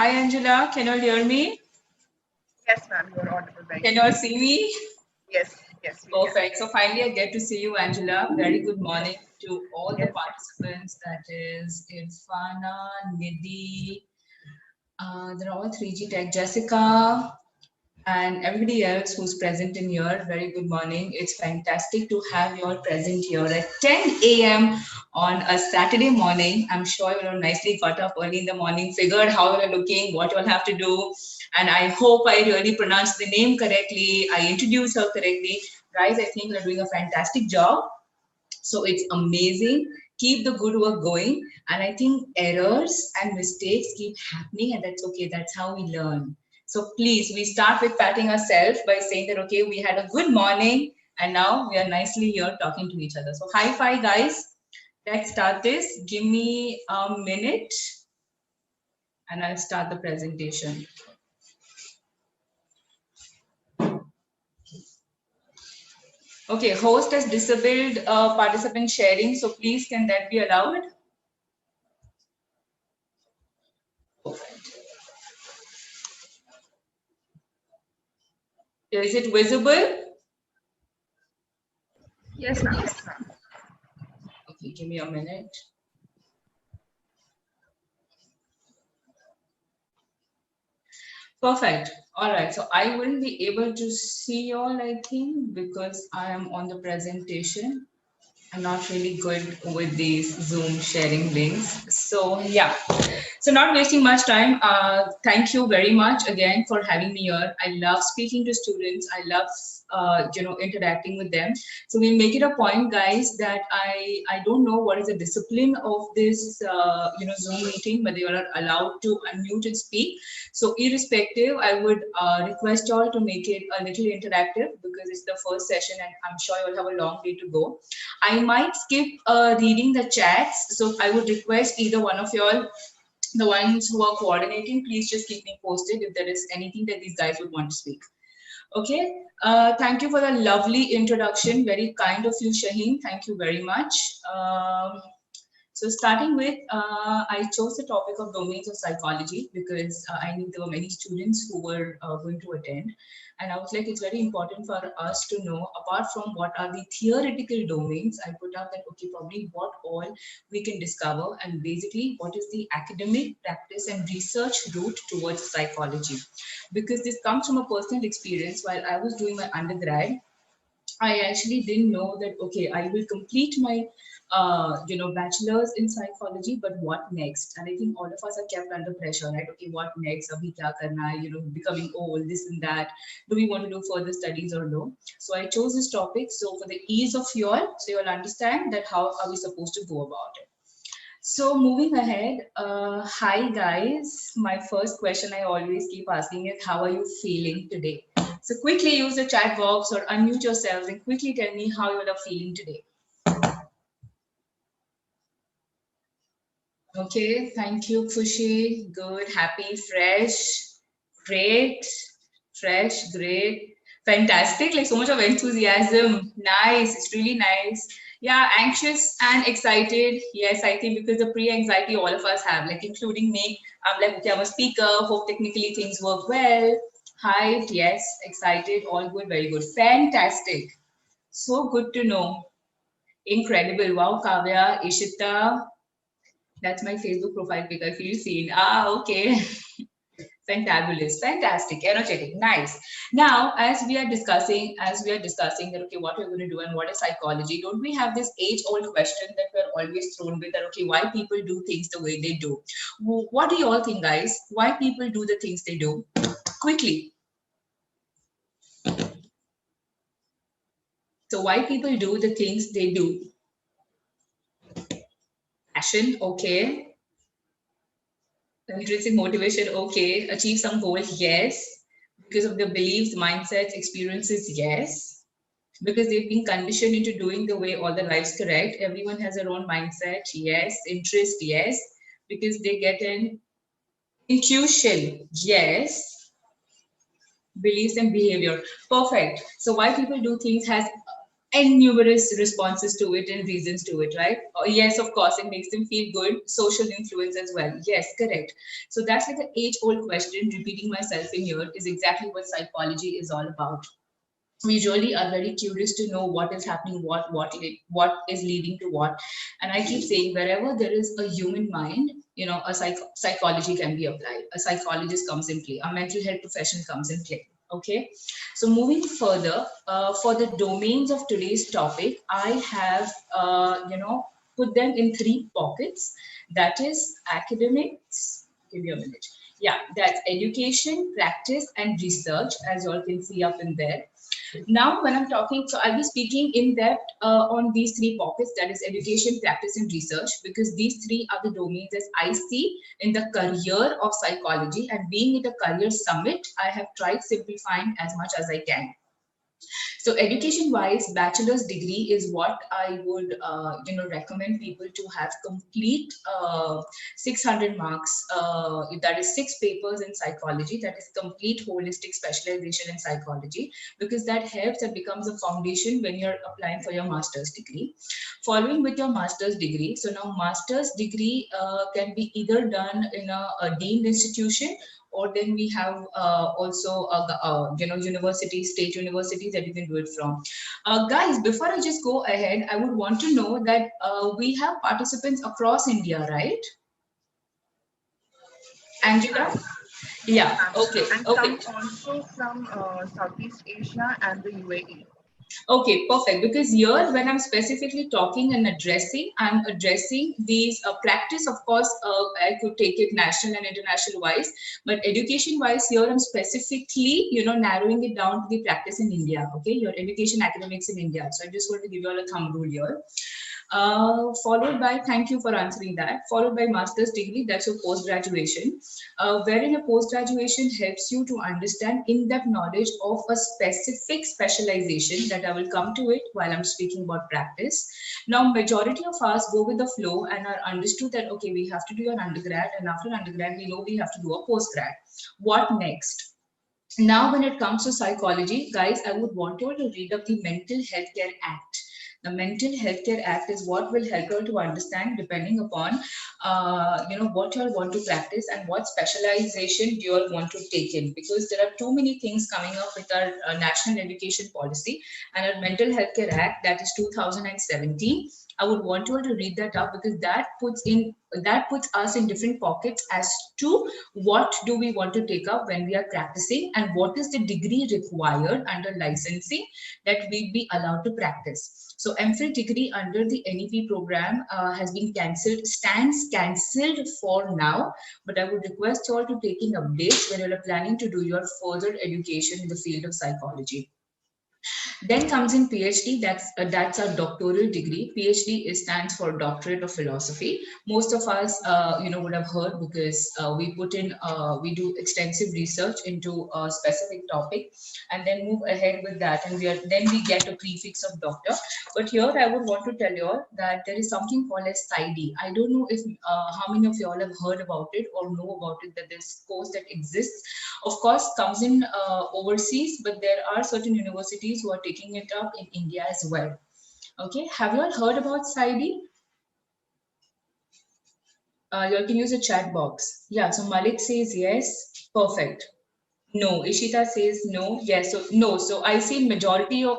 Hi, Angela. Can you all hear me? Yes, ma'am. You're audible. Can you all see me? Yes, yes. Perfect. So finally, I get to see you, Angela. Very good morning to all the participants. That is Irfana, Nidhi. They're all 3G Tech. Jessica, and everybody else who's present in here, very good morning. It's fantastic to have you all present here at 10 a.m. on a Saturday morning. I'm sure you all nicely got up early in the morning, figured how you're looking, what you'll have to do. And I hope I really pronounced the name correctly. I introduced her correctly. Guys, I think you're doing a fantastic job. So it's amazing. Keep the good work going. And I think errors and mistakes keep happening, and that's okay. That's how we learn. So please, we start with patting ourselves by saying that, okay, we had a good morning and now we are nicely here talking to each other. So high five, guys. Let's start this. Give me a minute and I'll start the presentation. Okay, host has disabled participant sharing. So please, can that be allowed? Is it visible? Yes, ma'am. Okay, give me a minute. Perfect. All right. So I wouldn't be able to see you all, I think, because I am on the presentation. I'm not really good with these Zoom sharing links. So yeah, so not wasting much time. Thank you very much again for having me here. I love speaking to students. I love interacting with them. So we'll make it a point, guys, that I don't know what is the discipline of this Zoom meeting, but they are allowed to unmute and speak. So irrespective, I would request y'all to make it a little interactive because it's the first session and I'm sure you'll have a long day to go. I might skip reading the chats, so I would request either one of y'all, the ones who are coordinating, please just keep me posted if there is anything that these guys would want to speak. Okay, thank you for the lovely introduction. Very kind of you, Shaheen. Thank you very much. So starting with, I chose the topic of domains of psychology because I knew there were many students who were going to attend. And I was like, it's very important for us to know, apart from what are the theoretical domains, I put out that, okay, probably what all we can discover and basically what is the academic practice and research route towards psychology. Because this comes from a personal experience. While I was doing my undergrad, I actually didn't know that, okay, I will complete my bachelor's in psychology, but what next? And I think all of us are kept under pressure, right? Okay, what next? Abhi kya karna hai? Becoming old, this and that. Do we want to do further studies or no? So I chose this topic. So for the ease of you all, so you'll understand that how are we supposed to go about it. So moving ahead, hi guys. My first question I always keep asking is, how are you feeling today? So quickly use the chat box or unmute yourselves and quickly tell me how you are feeling today. Okay, thank you, Fushi. Good, happy, fresh, great, fresh, great, fantastic. Like so much of enthusiasm. Nice, it's really nice. Yeah, anxious and excited. Yes, I think because the pre-anxiety all of us have, like including me. I'm like, okay, I'm a speaker. Hope technically things work well. Hyped, yes, excited, all good, very good. Fantastic. So good to know. Incredible. Wow, Kavya, Ishita. That's my Facebook profile pic. I feel seen. Ah, okay. Fantabulous, fantastic, energetic, nice. Now, as we are discussing that, okay, what we're going to do and what is psychology, don't we have this age-old question that we're always thrown with that, okay, why people do things the way they do? What do you all think, guys? Why people do the things they do? Quickly. So why people do the things they do? Passion, okay. Intrinsic motivation, okay. Achieve some goal, yes. Because of their beliefs, mindsets, experiences, yes. Because they've been conditioned into doing the way all their lives correct. Everyone has their own mindset, yes. Interest, yes. Because they get an intuition, yes. Beliefs and behavior, perfect. So why people do things has and numerous responses to it and reasons to it, right? Yes, of course, it makes them feel good. Social influence as well. Yes, correct. So that's like an age-old question. Repeating myself in here is exactly what psychology is all about. We really are very curious to know what is happening, what is leading to what. And I keep saying, wherever there is a human mind, a psychology can be applied. A psychologist comes in play. A mental health profession comes in play. Okay. So moving further, for the domains of today's topic, I have put them in three pockets. That is academics. Give me a minute. Yeah, that's education, practice, and research, as you all can see up in there. Now, when I'm talking, so I'll be speaking in depth on these three pockets, that is education, practice, and research, because these three are the domains as I see in the career of psychology. And being at a career summit, I have tried simplifying as much as I can. So education wise, bachelor's degree is what I would recommend people to have complete 600 marks. That is 6 papers in psychology. That is complete holistic specialization in psychology, because that helps and becomes a foundation when you're applying for your master's degree. Following with your master's degree, so now master's degree can be either done in a deemed institution, or then we have also universities, state universities that you can do it from. Guys, before I just go ahead, I would want to know that we have participants across India, right? Yes, Angela? ma'am. Yes, Yeah, ma'am. okay, And okay. some also from Southeast Asia and the UAE. Okay, perfect. Because here, when I'm specifically talking and addressing, I'm addressing these practice. Of course, I could take it national and international wise, but education wise, here I'm specifically, narrowing it down to the practice in India. Okay, your education academics in India. So I just want to give you all a thumb rule here. Followed by, thank you for answering that, followed by master's degree, that's your post-graduation, wherein a post-graduation helps you to understand in-depth knowledge of a specific specialization that I will come to it while I'm speaking about practice. Now, majority of us go with the flow and are understood that, okay, we have to do an undergrad, and after undergrad, we know we have to do a postgrad. What next? Now, when it comes to psychology, guys, I would want you to read up the Mental Healthcare Act. The Mental Healthcare Act is what will help you to understand, depending upon, what you all want to practice and what specialization you all want to take in. Because there are too many things coming up with our national education policy and our Mental Healthcare Act, that is 2017. I would want you all to read that up, because that puts us in different pockets as to what do we want to take up when we are practicing, and what is the degree required under licensing that we be allowed to practice. So MPhil degree under the NEP program has been cancelled, stands cancelled for now, but I would request you all to taking updates when you are planning to do your further education in the field of psychology. Then comes in PhD. That's our doctoral degree. PhD stands for Doctorate of Philosophy. Most of us, would have heard, because we do extensive research into a specific topic, and then move ahead with that, and then we get a prefix of doctor. But here I would want to tell you all that there is something called as PsyD. I don't know if how many of you all have heard about it or know about it, that this course that exists, of course, comes in overseas, but there are certain universities who are taking it up in India as well. Okay, have you all heard about PsyD? You all can use the chat box. Yeah, so Malik says yes. Perfect. No, Ishita says no. Yes, so no. So I see majority of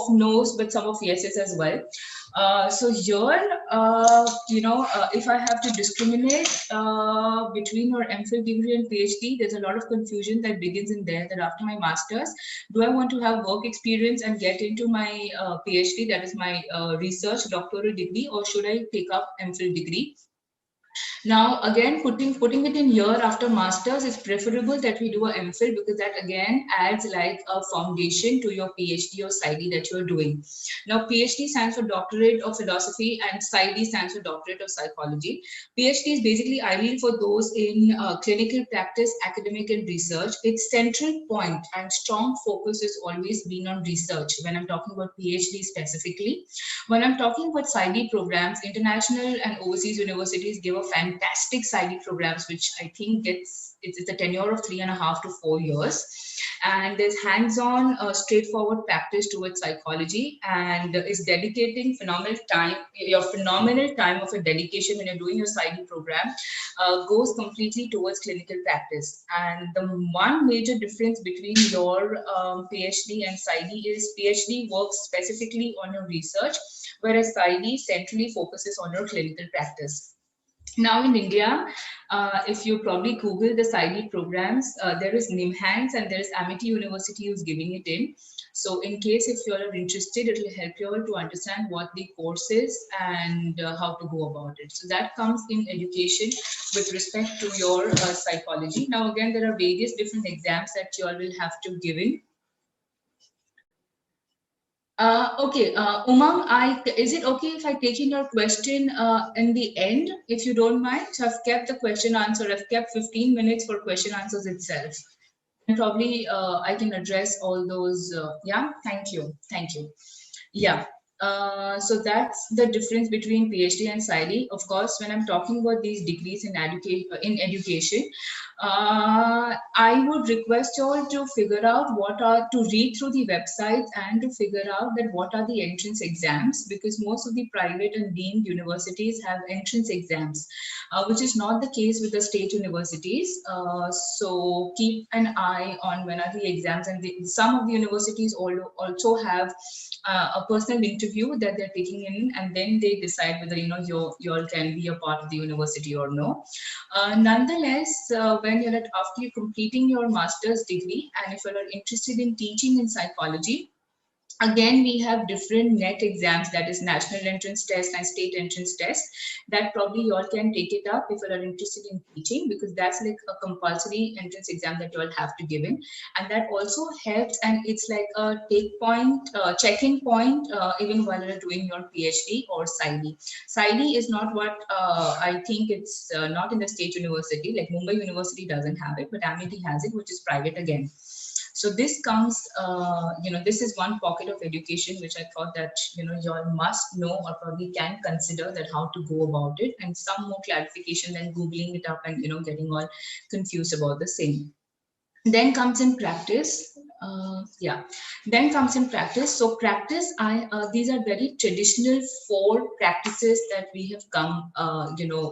no's, but some of yeses as well. So here, if I have to discriminate between your MPhil degree and PhD, there's a lot of confusion that begins in there. That after my master's, do I want to have work experience and get into my PhD, that is my research doctoral degree, or should I take up MPhil degree? Now, again, putting it in year after masters is preferable that we do a MPhil, because that again adds like a foundation to your PhD or PsyD that you're doing. Now, PhD stands for Doctorate of Philosophy and PsyD stands for Doctorate of Psychology. PhD is basically ideal for those in clinical practice, academic, and research. Its central point and strong focus has always been on research when I'm talking about PhD specifically. When I'm talking about PsyD programs, international and overseas universities give a fantastic fantastic psyche programs, which I think it's a tenure of 3.5 to 4 years. And there's hands-on, straightforward practice towards psychology, and is dedicating phenomenal time of a dedication when you're doing your psyche program goes completely towards clinical practice. And the one major difference between your PhD and PsyD is PhD works specifically on your research, whereas PsyD centrally focuses on your clinical practice. Now in India, if you probably Google the PsyD programs, there is NIMHANS and there is Amity University who's giving it in. So in case if you are interested, it will help you all to understand what the course is and how to go about it. So that comes in education with respect to your psychology. Now again, there are various different exams that you all will have to give in. Okay, Umang, is it okay if I take in your question in the end, if you don't mind? So I've kept the question answer. I've kept 15 minutes for question answers itself. And probably I can address all those. Yeah, thank you. Thank you. Yeah. So that's the difference between PhD and PsyD. Of course, when I'm talking about these degrees in education, I would request you all to figure out to read through the websites and to figure out that what are the entrance exams, because most of the private and deemed universities have entrance exams, which is not the case with the state universities. So keep an eye on when are the exams, and some of the universities also have a personal interview that they're taking in, and then they decide whether you all can be a part of the university or no. Nonetheless, when after you completing your master's degree, and if you are interested in teaching in psychology, again, we have different NET exams, that is National Entrance Test and State Entrance Test, that probably you all can take it up if you are interested in teaching, because that's like a compulsory entrance exam that you all have to give in. And that also helps, and it's like a check-in point, even while you're doing your PhD or PsyD. PsyD is not what, I think it's not in the state university, like Mumbai University doesn't have it, but Amity has it, which is private again. So this comes, this is one pocket of education which I thought that, you all must know or probably can consider that how to go about it, and some more clarification than Googling it up and, getting all confused about the same. Then comes in practice. Then comes in practice. So practice, these are very traditional 4 practices that we have come,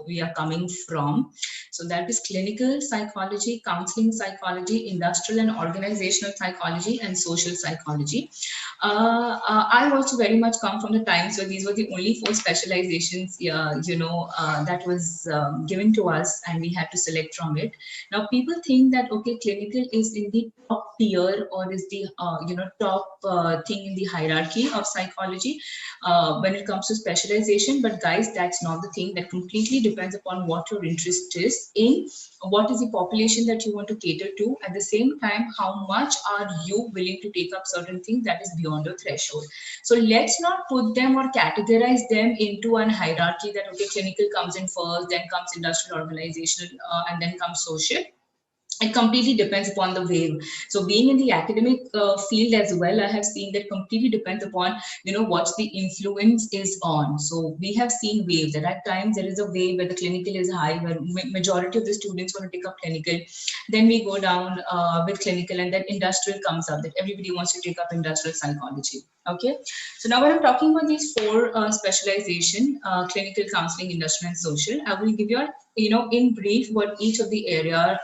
we are coming from. So that is clinical psychology, counseling psychology, industrial and organizational psychology, and social psychology. I also very much come from the times where these were the only 4 specializations, that was given to us, and we had to select from it. Now people think that, okay, clinical is in the top tier, or is the top thing in the hierarchy of psychology when it comes to specialization. But guys, that's not the thing. That completely depends upon what your interest is in, what is the population that you want to cater to. At the same time, how much are you willing to take up certain things that is beyond your threshold. So let's not put them or categorize them into an hierarchy that, okay, clinical comes in first, then comes industrial, organizational, and then comes social. It completely depends upon the wave. So being in the academic field as well, I have seen that completely depends upon, what the influence is on. So we have seen waves that at times there is a wave where the clinical is high, where majority of the students want to take up clinical. Then we go down with clinical, and then industrial comes up, that everybody wants to take up industrial psychology. Okay. So now when I'm talking about these 4 specialization, clinical, counseling, industrial, and social, I will give you in brief what each of the area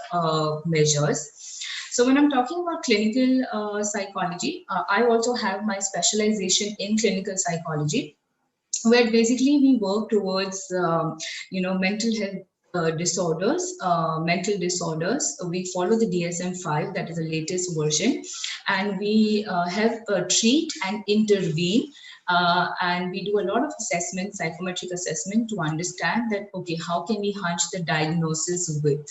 measures. So when I'm talking about clinical psychology, I also have my specialization in clinical psychology, where basically we work towards, mental health mental disorders. We follow the DSM-5, that is the latest version, and we help treat and intervene. And we do a lot of assessment, psychometric assessment, to understand that, okay, how can we hunch the diagnosis with.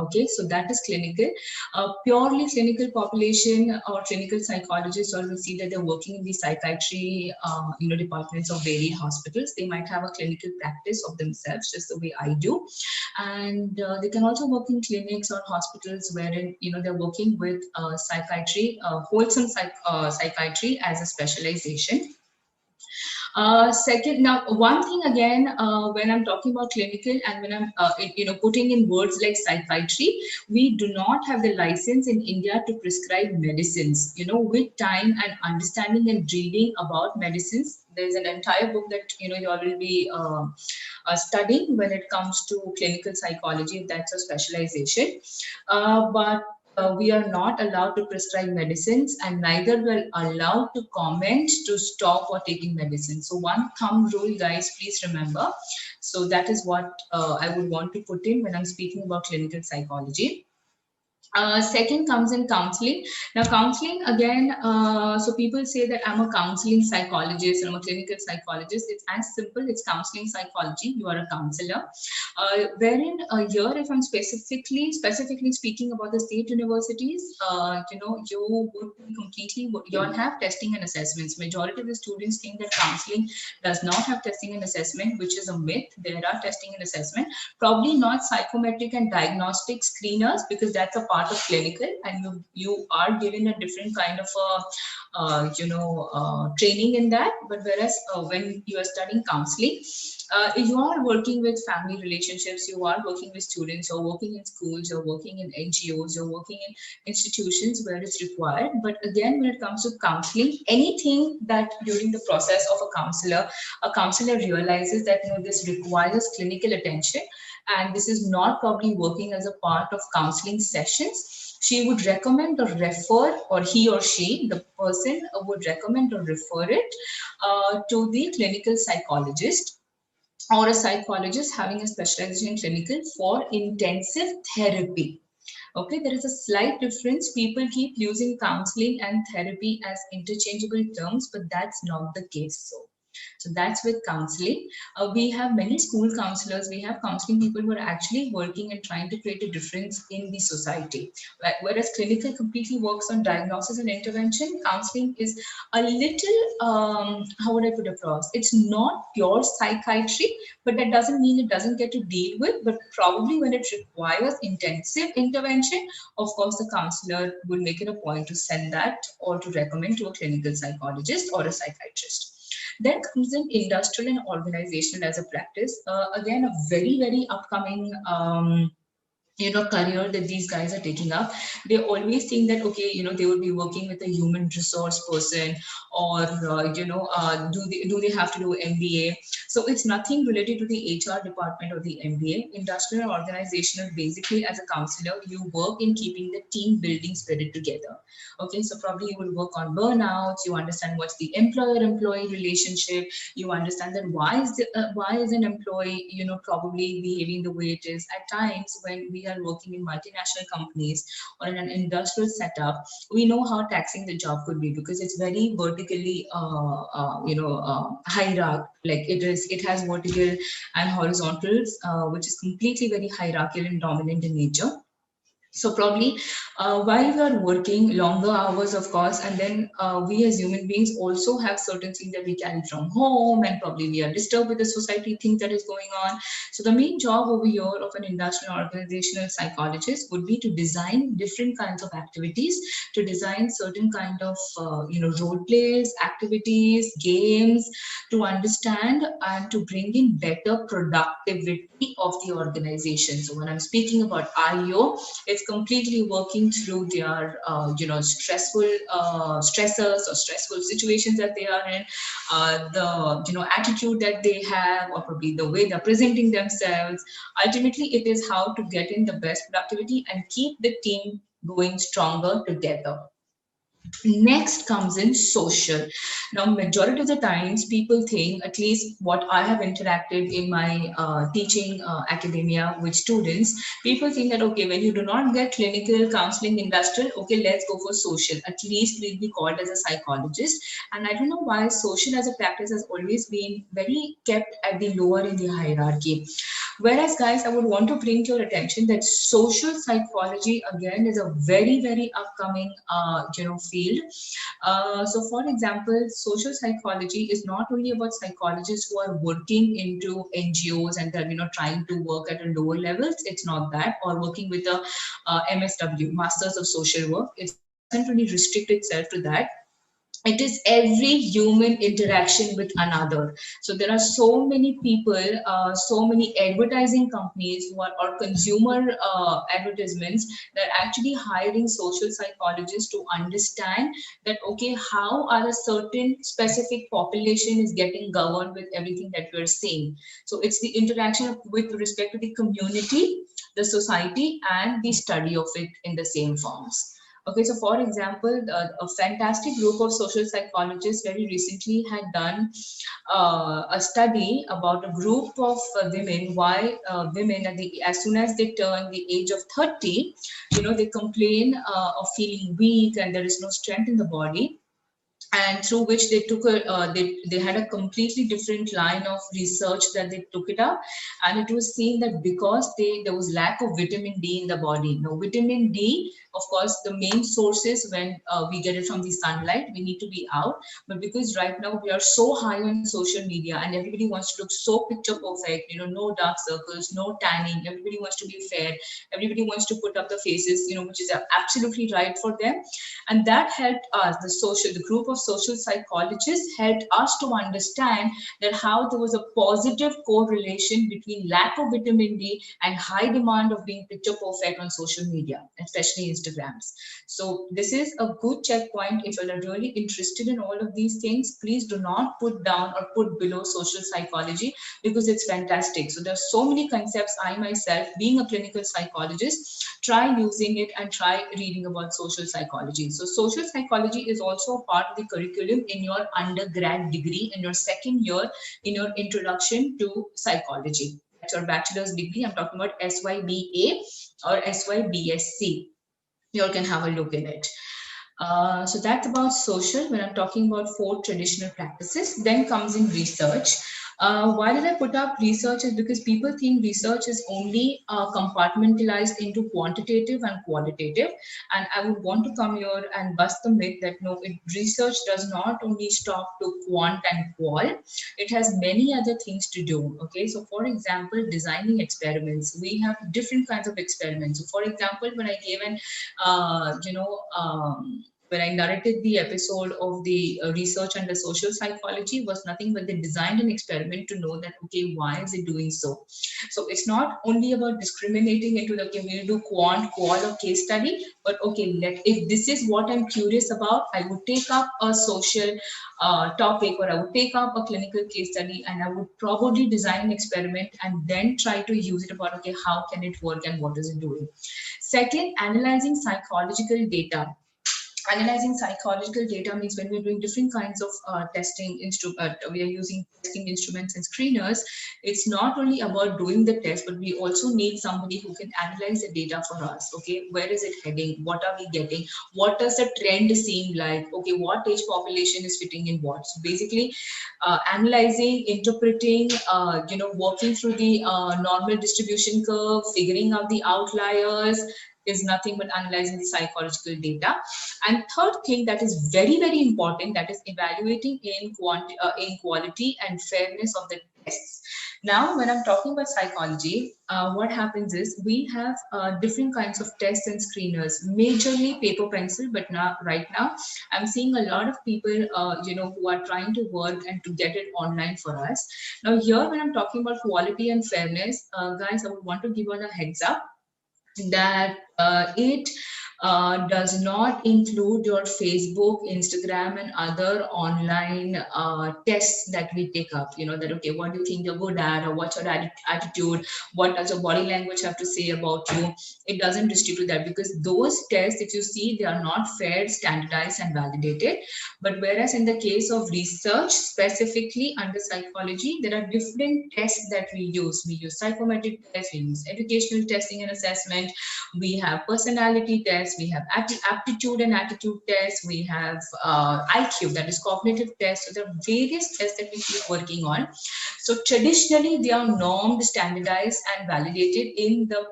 Okay, so that is clinical. Purely clinical population or clinical psychologists, or will see that they're working in the psychiatry, departments of various hospitals. They might have a clinical practice of themselves, just the way I do, and they can also work in clinics or hospitals wherein they're working with psychiatry, wholesome psychiatry as a specialization. Second, now one thing again, when I'm talking about clinical and when I'm putting in words like psychiatry, we do not have the license in India to prescribe medicines. With time and understanding and reading about medicines, there's an entire book that you all will be studying when it comes to clinical psychology. If that's a specialization, but we are not allowed to prescribe medicines, and neither we're allowed to comment to stop or taking medicine. So one thumb rule, guys, please remember. So that is what I would want to put in when I'm speaking about clinical psychology. Second comes in counseling. Now, counseling again, so people say that I'm a counseling psychologist and I'm a clinical psychologist. It's as simple. It's counseling psychology. You are a counselor. Wherein here, if I'm specifically speaking about the state universities, you would be completely, you all have testing and assessments. Majority of the students think that counseling does not have testing and assessment, which is a myth. There are testing and assessment. Probably not psychometric and diagnostic screeners, because that's a part of clinical, and you are given a different kind of training in that. But whereas when you are studying counseling, you are working with family relationships, you are working with students, you're working in schools, you're working in NGOs, you're working in institutions where it's required. But again, when it comes to counseling, anything that during the process of a counselor realizes that this requires clinical attention, and this is not probably working as a part of counseling sessions, she would recommend or refer, or he or she, the person, would recommend or refer it to the clinical psychologist or a psychologist having a specialization in clinical for intensive therapy. Okay, there is a slight difference. People keep using counseling and therapy as interchangeable terms, but that's not the case. So that's with counseling. We have many school counselors, we have counseling people who are actually working and trying to create a difference in the society. Whereas clinical completely works on diagnosis and intervention, counseling is a little, how would I put across? It's not pure psychiatry, but that doesn't mean it doesn't get to deal with, but probably when it requires intensive intervention, of course, the counselor will make it a point to send that or to recommend to a clinical psychologist or a psychiatrist. Then comes in industrial and organizational as a practice. Again, a very, very upcoming career that these guys are taking up. They always think that okay, they will be working with a human resource person, or do they have to do MBA? So it's nothing related to the HR department or the MBA. Industrial and organizational, basically as a counselor, you work in keeping the team building spirit together. Okay, so probably you will work on burnouts, you understand what's the employer-employee relationship, you understand that why is an employee probably behaving the way it is. At times when we are working in multinational companies or in an industrial setup, we know how taxing the job could be, because it's very vertically hierarchical. Like it has vertical and horizontals, which is completely very hierarchical and dominant in nature. So probably while we are working longer hours, of course, and then we as human beings also have certain things that we carry from home, and probably we are disturbed with the society things that is going on. So the main job over here of an industrial organizational psychologist would be to design different kinds of activities, to design certain kind of role plays, activities, games, to understand and to bring in better productivity of the organization. So when I'm speaking about IO, it's completely working through their stressful stressors or stressful situations that they are in, the attitude that they have, or probably the way they're presenting themselves. Ultimately, it is how to get in the best productivity and keep the team going stronger together. Next comes in social. Now, majority of the times people think, at least what I have interacted in my teaching academia with students, people think that, okay, when you do not get clinical counseling industrial, okay, let's go for social. At least we'll be called as a psychologist. And I don't know why social as a practice has always been very kept at the lower in the hierarchy. Whereas, guys, I would want to bring to your attention that social psychology again is a very, very upcoming, field. So, for example, social psychology is not only about psychologists who are working into NGOs and they're trying to work at a lower levels. It's not that, or working with a MSW, Masters of Social Work. It doesn't really restrict itself to that. it is every human interaction with another. So there are so many people, so many advertising companies who are, or consumer advertisements, that are actually hiring social psychologists to understand that, okay, how are a certain specific population is getting governed with everything that we're seeing. So it's the interaction with respect to the community, the society, and the study of it in the same forms. Okay, so for example, a fantastic group of social psychologists very recently had done a study about a group of women, why women as soon as they turn the age of 30, they complain of feeling weak and there is no strength in the body, and through which they took they had a completely different line of research that they took it up. And it was seen that because there was lack of vitamin D in the body. Now vitamin D, of course, the main sources when we get it from the sunlight, we need to be out. But because right now we are so high on social media and everybody wants to look so picture perfect, no dark circles, no tanning, everybody wants to be fair, everybody wants to put up the faces, which is absolutely right for them. And that helped us, the group of social psychologists helped us to understand that how there was a positive correlation between lack of vitamin D and high demand of being picture perfect on social media, especially Instagrams. So this is a good checkpoint. If you are really interested in all of these things, please do not put down or put below social psychology, because it's fantastic. So there's so many concepts. I myself, being a clinical psychologist, try using it and try reading about social psychology. So social psychology is also a part of the curriculum in your undergrad degree in your second year, in your introduction to psychology. That's your bachelor's degree. I'm talking about SYBA or SYBSC. You all can have a look in it. So that's about social. When I'm talking about 4 traditional practices, then comes in research. Why did I put up research? Is because people think research is only compartmentalized into quantitative and qualitative. And I would want to come here and bust the myth that no, research does not only stop to quant and qual. It has many other things to do. Okay, so for example, designing experiments. We have different kinds of experiments. So for example, when I gave an, when I narrated the episode of the research under social psychology, was nothing but they designed an experiment to know that, okay, why is it doing so? So it's not only about discriminating into the, okay, we'll do quant, qual, or case study, but okay, if this is what I'm curious about, I would take up a social topic, or I would take up a clinical case study, and I would probably design an experiment and then try to use it about, okay, how can it work and what is it doing? Second, analyzing psychological data. Analyzing psychological data means when we're doing different kinds of we are using testing instruments and screeners. It's not only about doing the test, but we also need somebody who can analyze the data for us. Okay, where is it heading? What are we getting? What does the trend seem like? Okay, what age population is fitting in what? So basically, analyzing, interpreting, working through the normal distribution curve, figuring out the outliers, is nothing but analyzing the psychological data. And third thing that is very, very important, that is evaluating in quality and fairness of the tests. Now, when I'm talking about psychology, what happens is we have different kinds of tests and screeners, majorly paper pencil, but now, right now, I'm seeing a lot of people, who are trying to work and to get it online for us. Now, here, when I'm talking about quality and fairness, guys, I would want to give you a heads up that it does not include your Facebook, Instagram, and other online tests that we take up. That, okay, what do you think you're good at, or what's your attitude? What does your body language have to say about you? It doesn't distribute that, because those tests, if you see, they are not fair, standardized, and validated. But whereas in the case of research, specifically under psychology, there are different tests that we use. We use psychometric tests, we use educational testing and assessment, we have personality tests, we have aptitude and attitude tests, we have IQ, that is cognitive tests. So there are various tests that we keep working on. So traditionally, they are normed, standardized, and validated in the,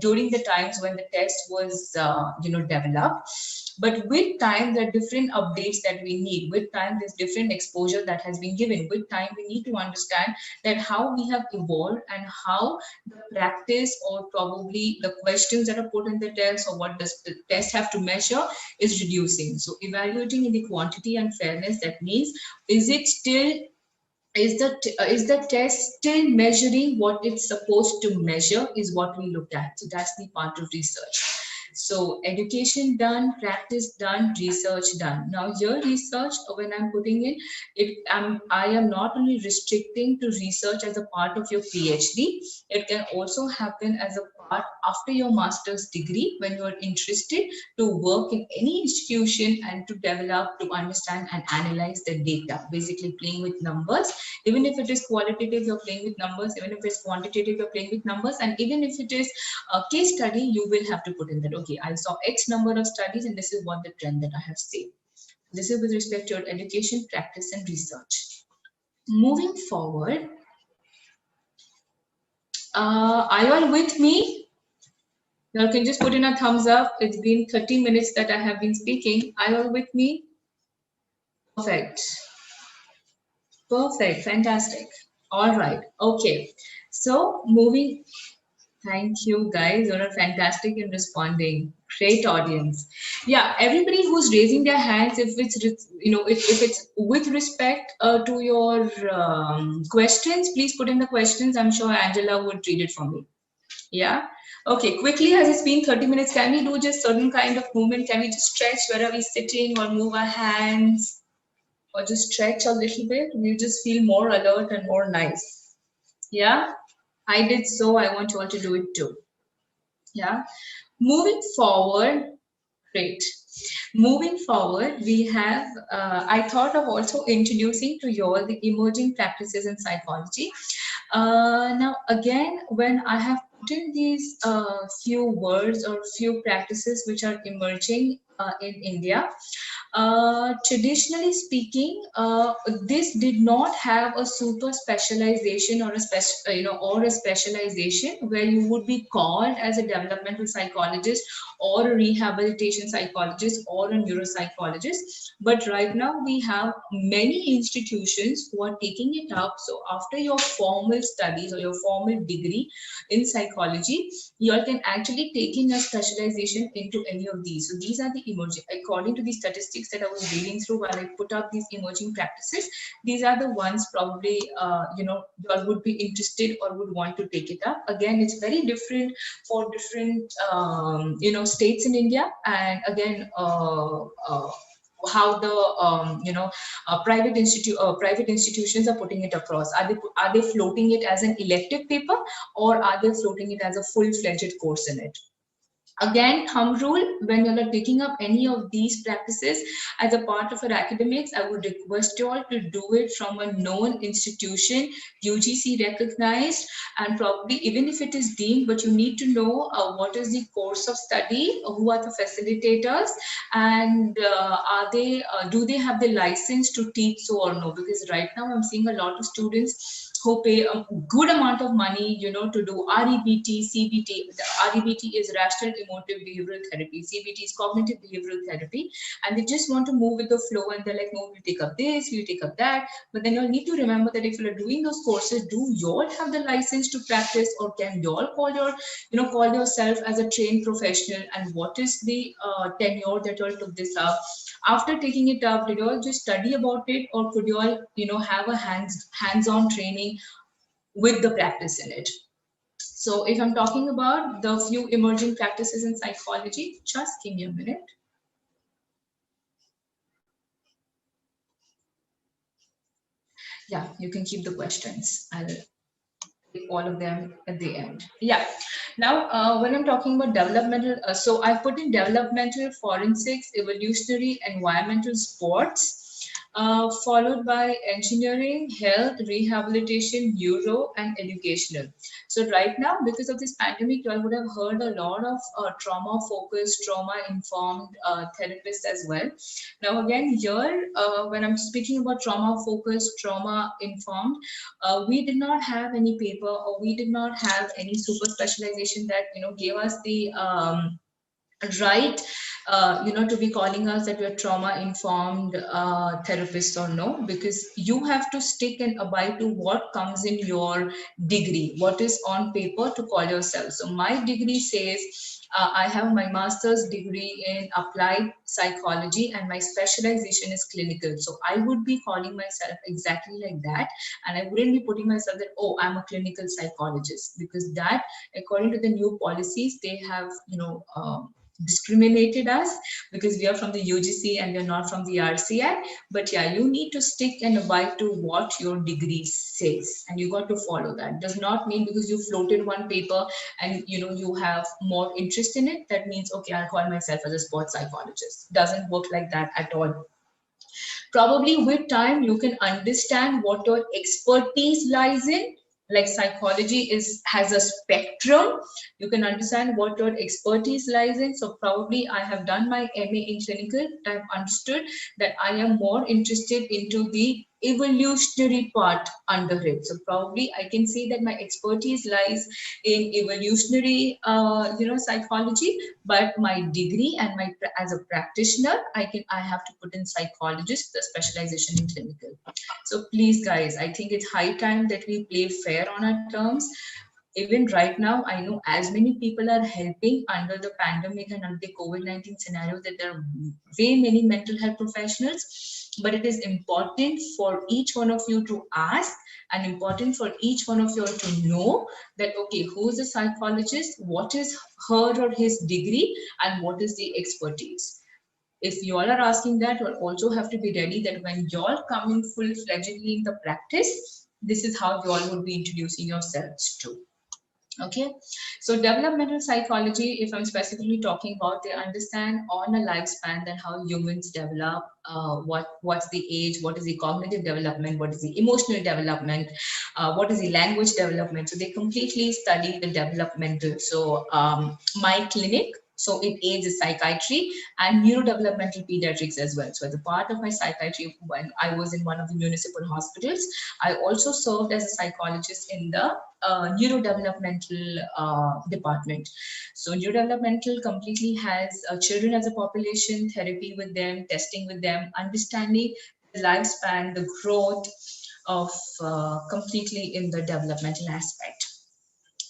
during the times when the test was, developed. But with time, there are different updates that we need. With time, there's different exposure that has been given. With time, we need to understand that how we have evolved and how the practice or probably the questions that are put in the test or what does the test have to measure is reducing. So evaluating in the quantity and fairness, that means, is it still, is the test still measuring what it's supposed to measure, is what we look at. So that's the part of research. So education done, practice done, research done. Now here research, when I'm putting in it, I am not only restricting to research as a part of your PhD. It can also happen as a part after your master's degree, when you are interested to work in any institution and to develop, to understand and analyze the data, basically playing with numbers. Even if it is qualitative, you're playing with numbers. Even if it's quantitative, you're playing with numbers. And even if it is a case study, you will have to put in that, okay, I saw X number of studies and this is what the trend that I have seen. This is with respect to your education, practice and research. Moving forward, are you all with me? You all can just put in a thumbs up. It's been 30 minutes that I have been speaking. Are you all with me? Perfect. Perfect. Fantastic. All right. Okay. So moving. Thank you, guys. You're fantastic in responding. Great audience. Yeah, everybody who's raising their hands, if it's if it's with respect to your questions, please put in the questions. I'm sure Angela would read it for me. Yeah. Okay. Quickly, as it's been 30 minutes, can we do just certain kind of movement? Can we just stretch? Where are we sitting, or move our hands, or just stretch a little bit? You just feel more alert and more nice. Yeah. I did so. I want you all to do it too. Yeah. Moving forward, great. Moving forward, we have, I thought of also introducing to you all the emerging practices in psychology. Now, again, when I have put in these few words or few practices which are emerging in India, traditionally speaking, this did not have a super specialization or a or a specialization where you would be called as a developmental psychologist or a rehabilitation psychologist or a neuropsychologist. But right now we have many institutions who are taking it up. So after your formal studies or your formal degree in psychology, you all can actually take in a specialization into any of these. So these are the emerging, according to the statistics that I was reading through while I put up these emerging practices, these are the ones probably you all would be interested or would want to take it up. Again, it's very different for different states in India, and again how the private institutions are putting it across. Are they floating it as an elective paper, or are they floating it as a full-fledged course in it? Again, thumb rule, when you are taking up any of these practices as a part of your academics, I would request you all to do it from a known institution, UGC recognized, and probably even if it is deemed, but you need to know what is the course of study, who are the facilitators, and do they have the license to teach so or no? Because right now I'm seeing a lot of students who pay a good amount of money, to do REBT, CBT. The REBT is Rational Emotive Behavioral Therapy. CBT is Cognitive Behavioral Therapy. And they just want to move with the flow, and they're like, no, we'll take up this, we'll take up that. But then you'll need to remember that if you're doing those courses, do you all have the license to practice, or can you all call yourself as a trained professional? And what is the tenure that you all took this up? After taking it up, did you all just study about it, or could you all, have a hands-on training with the practice in it? So if I'm talking about the few emerging practices in psychology, just give me a minute. Yeah, you can keep the questions. I'll take all of them at the end. Yeah. Now, when I'm talking about developmental, so I've put in developmental forensics, evolutionary, environmental sports. Followed by engineering, health, rehabilitation, neuro, and educational. So right now, because of this pandemic, you all would have heard a lot of trauma-focused, trauma-informed therapists as well. Now again, here, when I'm speaking about trauma-focused, trauma-informed, we did not have any paper, or we did not have any super specialization that gave us the right, to be calling us that we're trauma informed therapists or no, because you have to stick and abide to what comes in your degree, what is on paper to call yourself. So my degree says I have my master's degree in applied psychology and my specialization is clinical. So I would be calling myself exactly like that. And I wouldn't be putting myself that, oh, I'm a clinical psychologist, because that, according to the new policies, they have, discriminated us because we are from the UGC and we're not from the RCI. But yeah, you need to stick and abide to what your degree says, and you got to follow that. Does not mean because you floated one paper and you have more interest in it, that means okay, I'll call myself as a sports psychologist. Doesn't work like that at all. Probably with time you can understand what your expertise lies in. Like psychology has a spectrum. You can understand what your expertise lies in. So probably I have done my MA in clinical. I've understood that I am more interested into the evolutionary part under it. So probably I can say that my expertise lies in evolutionary psychology, but my degree and my as a practitioner, I have to put in psychologist, the specialization in clinical. So please guys, I think it's high time that we play fair on our terms. Even right now, I know as many people are helping under the pandemic and under the COVID-19 scenario, that there are way many mental health professionals, but it is important for each one of you to ask, and important for each one of you to know that, okay, who is a psychologist, what is her or his degree, and what is the expertise. If you all are asking that, you also have to be ready that when you all come in full-fledgedly in the practice, this is how you all would be introducing yourselves to. Okay, so developmental psychology, if I'm specifically talking about, they understand on a lifespan that how humans develop, what's the age, what is the cognitive development, what is the emotional development, what is the language development. So they completely study the developmental. So my clinic, so it aids in psychiatry and neurodevelopmental pediatrics as well. So as a part of my psychiatry, when I was in one of the municipal hospitals, I also served as a psychologist in the neurodevelopmental department. So neurodevelopmental completely has children as a population, therapy with them, testing with them, understanding the lifespan, the growth of completely in the developmental aspect.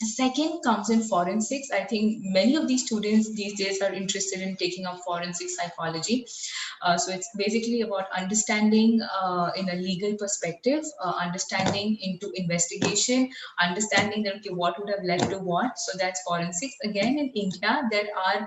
Second comes in forensics. I think many of these students these days are interested in taking up forensic psychology. So it's basically about understanding in a legal perspective, understanding into investigation, understanding that okay, what would have led to what. So that's forensics. Again, in India, there are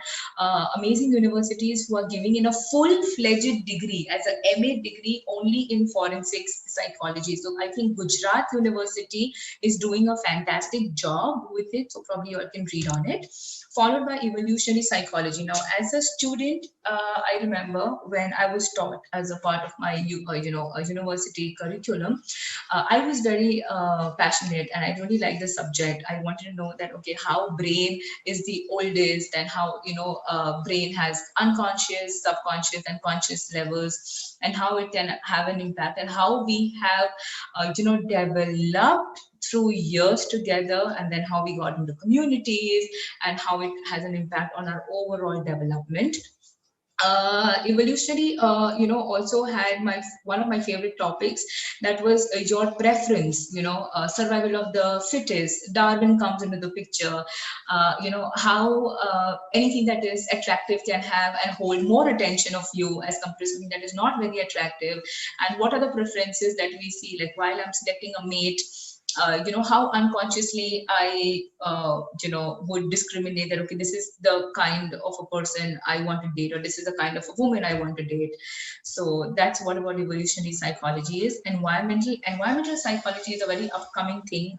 amazing universities who are giving in a full-fledged degree as an MA degree only in forensics psychology. So I think Gujarat University is doing a fantastic job with it. So probably you all can read on it. Followed by evolutionary psychology. Now, as a student, I remember when I was taught as a part of my university curriculum, I was very passionate and I really liked the subject. I wanted to know that okay, how brain is the oldest, and how brain has unconscious, subconscious, and conscious levels, and how it can have an impact, and how we have developed through years together, and then how we got into communities and how it has an impact on our overall development. Evolutionary also had one of my favorite topics, that was your preference, survival of the fittest. Darwin comes into the picture. How anything that is attractive can have and hold more attention of you as compared to something that is not very attractive, and what are the preferences that we see, like while I'm selecting a mate. How unconsciously I would discriminate that okay, this is the kind of a person I want to date, or this is the kind of a woman I want to date. So that's what about evolutionary psychology is. Environmental psychology is a very upcoming thing.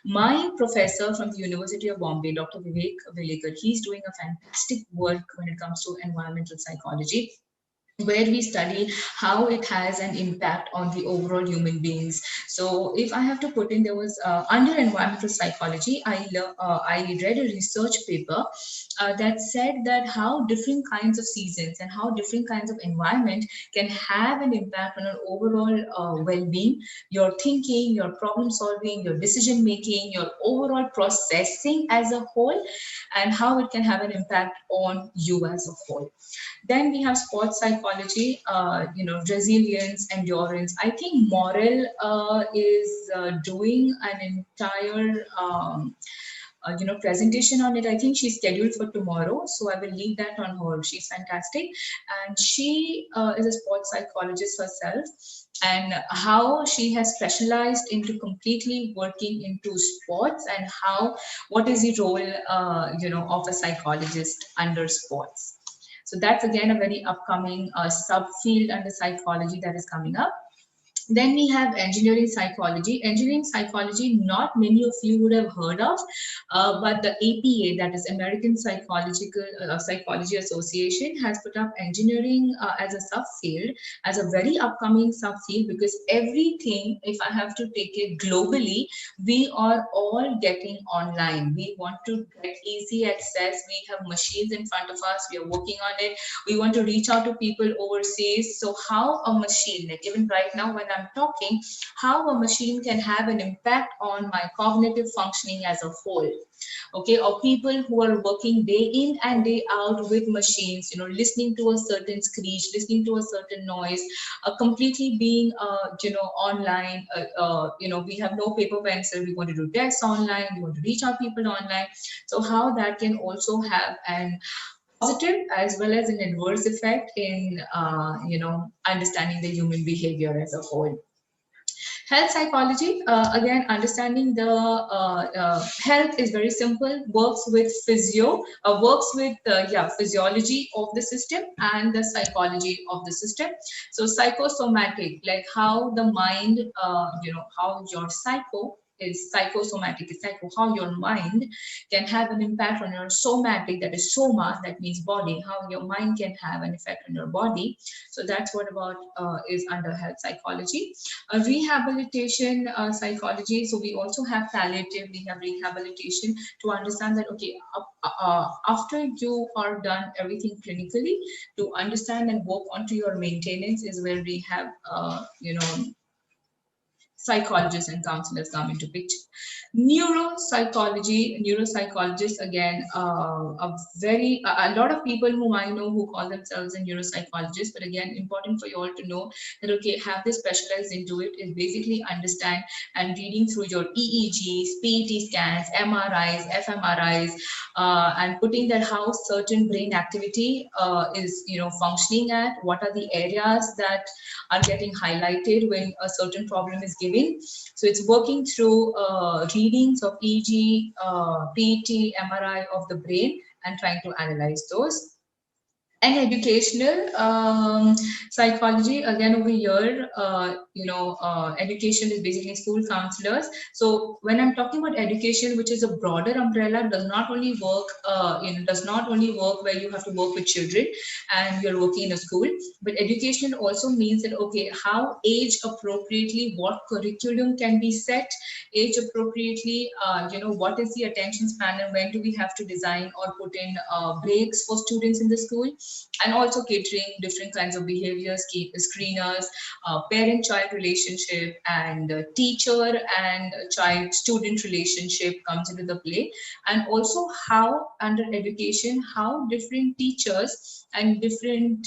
My professor from the University of Bombay, Dr. Vivek Vilekar, he's doing a fantastic work when it comes to environmental psychology. where we study how it has an impact on the overall human beings. So if I have to put in, there was under environmental psychology, I read a research paper that said that how different kinds of seasons and how different kinds of environment can have an impact on our overall well-being, your thinking, your problem solving, your decision making, your overall processing as a whole, and how it can have an impact on you as a whole. Then we have sports psychology, resilience, endurance. I think Morel is doing an entire presentation on it. I think she's scheduled for tomorrow, so I will leave that on her. She's fantastic, and she is a sports psychologist herself, and how she has specialized into completely working into sports, and how what is the role of a psychologist under sports. So that's again a very upcoming subfield under psychology that is coming up. Then we have engineering psychology. Engineering psychology, not many of you would have heard of, but the APA, that is American Psychology Association, has put up engineering as a subfield, as a very upcoming subfield, because everything, if I have to take it globally, we are all getting online. We want to get easy access. We have machines in front of us. We are working on it. We want to reach out to people overseas. So how a machine, like even right now when I'm talking, how a machine can have an impact on my cognitive functioning as a whole. Okay, or people who are working day in and day out with machines, listening to a certain screech, listening to a certain noise, completely being online. We have no paper pencil. We want to do tests online. We want to reach out people online. So how that can also have an positive as well as an adverse effect in understanding the human behavior as a whole. Health psychology, again, understanding the health is very simple. Works with physiology of the system and the psychology of the system. So psychosomatic, like how the mind, how your psycho is psychosomatic, is psycho, how your mind can have an impact on your somatic, that is soma, that means body, how your mind can have an effect on your body. So that's what about is under health psychology. Rehabilitation psychology, so we also have palliative, we have rehabilitation, to understand that okay, after you are done everything clinically, to understand and work onto your maintenance is where we have psychologists and counselors come into picture. Neuropsychologists, again, a lot of people whom I know who call themselves a neuropsychologist, but again, important for you all to know that okay, have they specialized into it is basically understand and reading through your EEGs, PET scans, MRIs, fMRIs, and putting that how certain brain activity is functioning at, what are the areas that are getting highlighted when a certain problem is given. So it's working through readings of EEG, PET, MRI of the brain, and trying to analyze those. And educational psychology, again over here, education is basically school counselors. So when I'm talking about education, which is a broader umbrella, does not only work where you have to work with children and you're working in a school, but education also means that okay, how age appropriately, what curriculum can be set age appropriately, what is the attention span and when do we have to design or put in breaks for students in the school, and also catering different kinds of behaviors, screeners, parent-child relationship, and teacher and child-student relationship comes into the play, and also how under education, how different teachers and different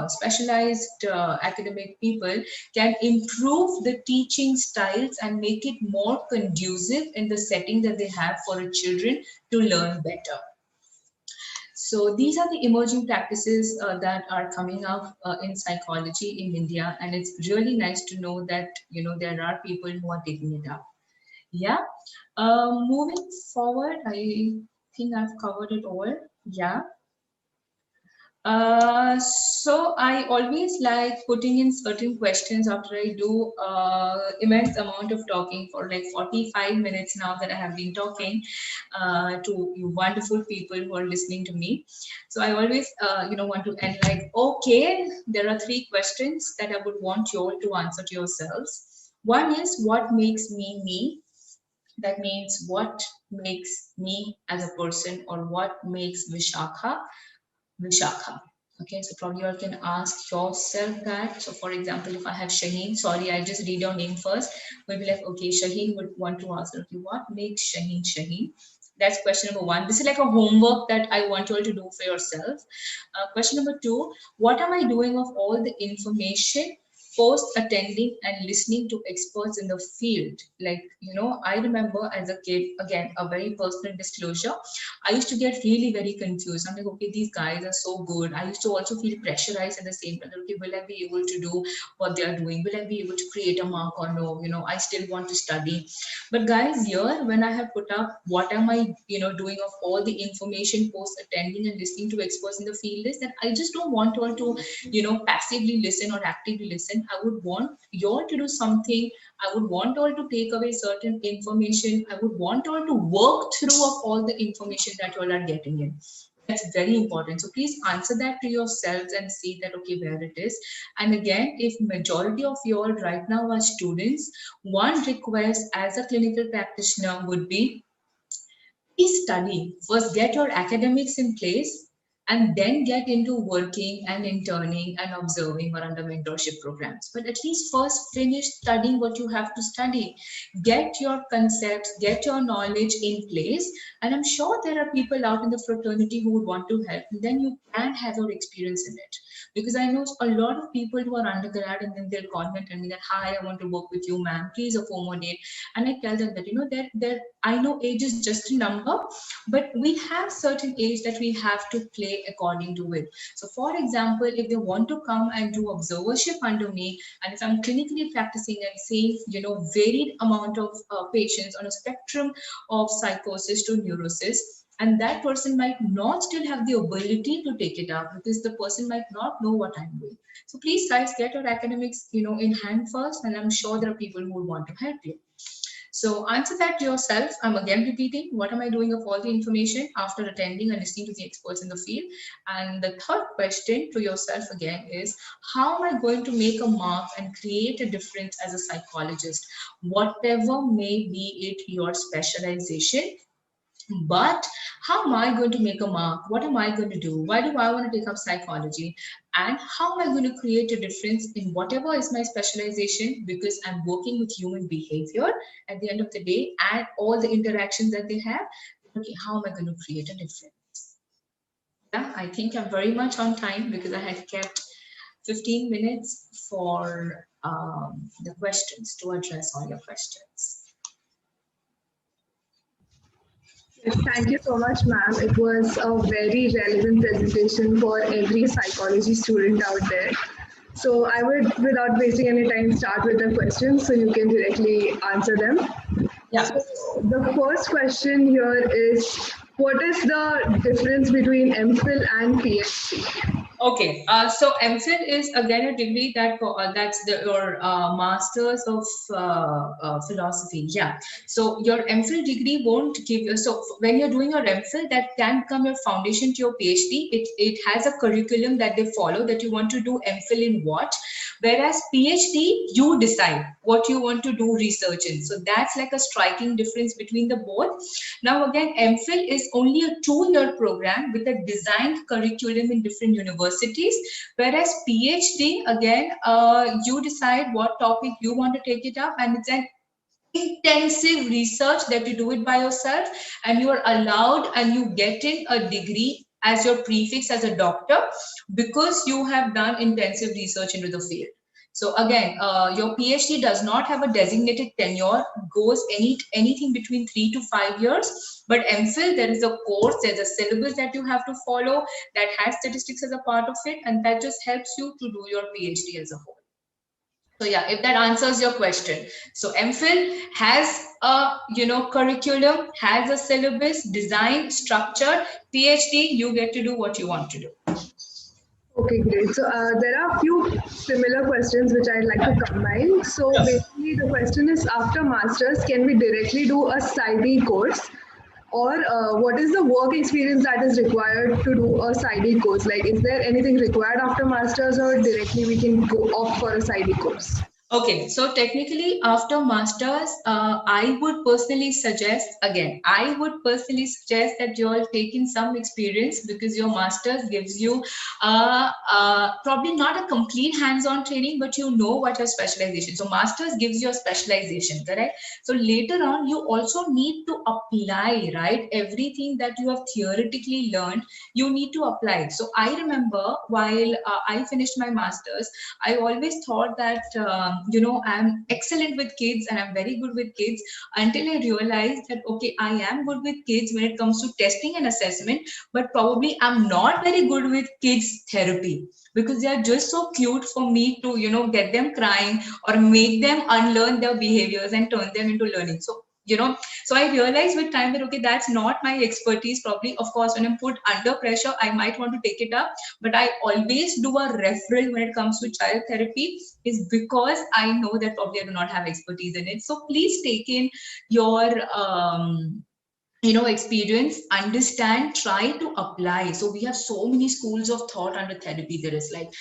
specialized academic people can improve the teaching styles and make it more conducive in the setting that they have for children to learn better. So these are the emerging practices that are coming up in psychology in India, and it's really nice to know that there are people who are taking it up. Yeah. Moving forward, I think I've covered it all. Yeah. So I always like putting in certain questions after I do immense amount of talking for like 45 minutes now that I have been talking to you wonderful people who are listening to me. So I always, want to end like, okay, there are three questions that I would want you all to answer to yourselves. One is what makes me me? That means what makes me as a person or what makes Vishaka. Okay, so probably you all can ask yourself that. So, for example, if I have Shaheen, sorry, I just read your name first. We'll be like, okay, Shaheen would want to ask, okay, what makes Shaheen Shaheen? That's question number one. This is like a homework that I want you all to do for yourself. Question number two, what am I doing of all the information post attending and listening to experts in the field? Like, I remember as a kid, again, a very personal disclosure, I used to get really very confused. I'm like, okay, these guys are so good. I used to also feel pressurized at the same time. Okay, will I be able to do what they are doing? Will I be able to create a mark or no? I still want to study. But guys, here when I have put up what am I, doing of all the information post attending and listening to experts in the field is that I just don't want all to, passively listen or actively listen. I would want you all to do something. I would want all to take away certain information. I would want all to work through of all the information that you all are getting in. That's very important. So please answer that to yourselves and see that, okay, where it is. And again, if majority of you all right now are students, one request as a clinical practitioner would be, please study. First, get your academics in place and then get into working and interning and observing or under mentorship programs. But at least first finish studying what you have to study. Get your concepts, get your knowledge in place. And I'm sure there are people out in the fraternity who would want to help. And then you can have your experience in it. Because I know a lot of people who are undergrad and then they'll call me and tell me that, hi, I want to work with you, ma'am. Please a formal date. And I tell them that, I know age is just a number, but we have certain age that we have to play according to it. So for example, if they want to come and do observership under me, and if I'm clinically practicing and seeing, varied amount of patients on a spectrum of psychosis to neurosis, and that person might not still have the ability to take it up because the person might not know what I'm doing. So please guys, get your academics, in hand first, and I'm sure there are people who would want to help you. So answer that to yourself. I'm again repeating, what am I doing of all the information after attending and listening to the experts in the field? And the third question to yourself again is, how am I going to make a mark and create a difference as a psychologist? Whatever may be it your specialization, but how am I going to make a mark? What am I going to do? Why do I want to take up psychology? And how am I going to create a difference in whatever is my specialization? Because I'm working with human behavior at the end of the day and all the interactions that they have. Okay, how am I going to create a difference? Yeah, I think I'm very much on time because I had kept 15 minutes for the questions to address all your questions. Yes, thank you so much, ma'am. It was a very relevant presentation for every psychology student out there. So I would, without wasting any time, start with the questions so you can directly answer them. Yeah. So the first question here is, what is the difference between MPhil and PhD? Okay, so MPhil is again a degree that's your Masters of Philosophy. Yeah. So your MPhil degree won't give you. So when you're doing your MPhil, that can become your foundation to your PhD. It has a curriculum that they follow that you want to do MPhil in what. Whereas PhD, you decide what you want to do research in. So that's like a striking difference between the both. Now again, MPhil is only a 2-year program with a designed curriculum in different universities, whereas PhD, again, you decide what topic you want to take it up, and it's an intensive research that you do it by yourself, and you are allowed and you get in a degree as your prefix as a doctor because you have done intensive research into the field. So again, your PhD does not have a designated tenure, goes anything between 3 to 5 years. But MPhil, there is a course, there's a syllabus that you have to follow that has statistics as a part of it, and that just helps you to do your PhD as a whole. So yeah, if that answers your question. So MPhil has a curriculum, has a syllabus, design, structure. PhD, you get to do what you want to do. Okay, great. So there are a few similar questions which I'd like to combine. So basically, the question is: after masters, can we directly do a PsyD course, or what is the work experience that is required to do a PsyD course? Like, is there anything required after masters, or directly we can go opt for a PsyD course? Okay, so technically after masters, I would personally suggest, again, I would personally suggest that you all take in some experience, because your masters gives you probably not a complete hands-on training, but you know what your specialization. So masters gives you a specialization, correct? So later on, you also need to apply, right? Everything that you have theoretically learned, you need to apply. So I remember while I finished my masters, I always thought that, I'm excellent with kids and I'm very good with kids, until I realized that, okay, I am good with kids when it comes to testing and assessment, but probably I'm not very good with kids therapy, because they are just so cute for me to, get them crying or make them unlearn their behaviors and turn them into learning. So I realized with time that, okay, that's not my expertise. Probably, of course, when I'm put under pressure, I might want to take it up, but I always do a referral when it comes to child therapy, is because I know that probably I do not have expertise in it. So please take in your experience, understand, try to apply. So we have so many schools of thought under therapy. There is like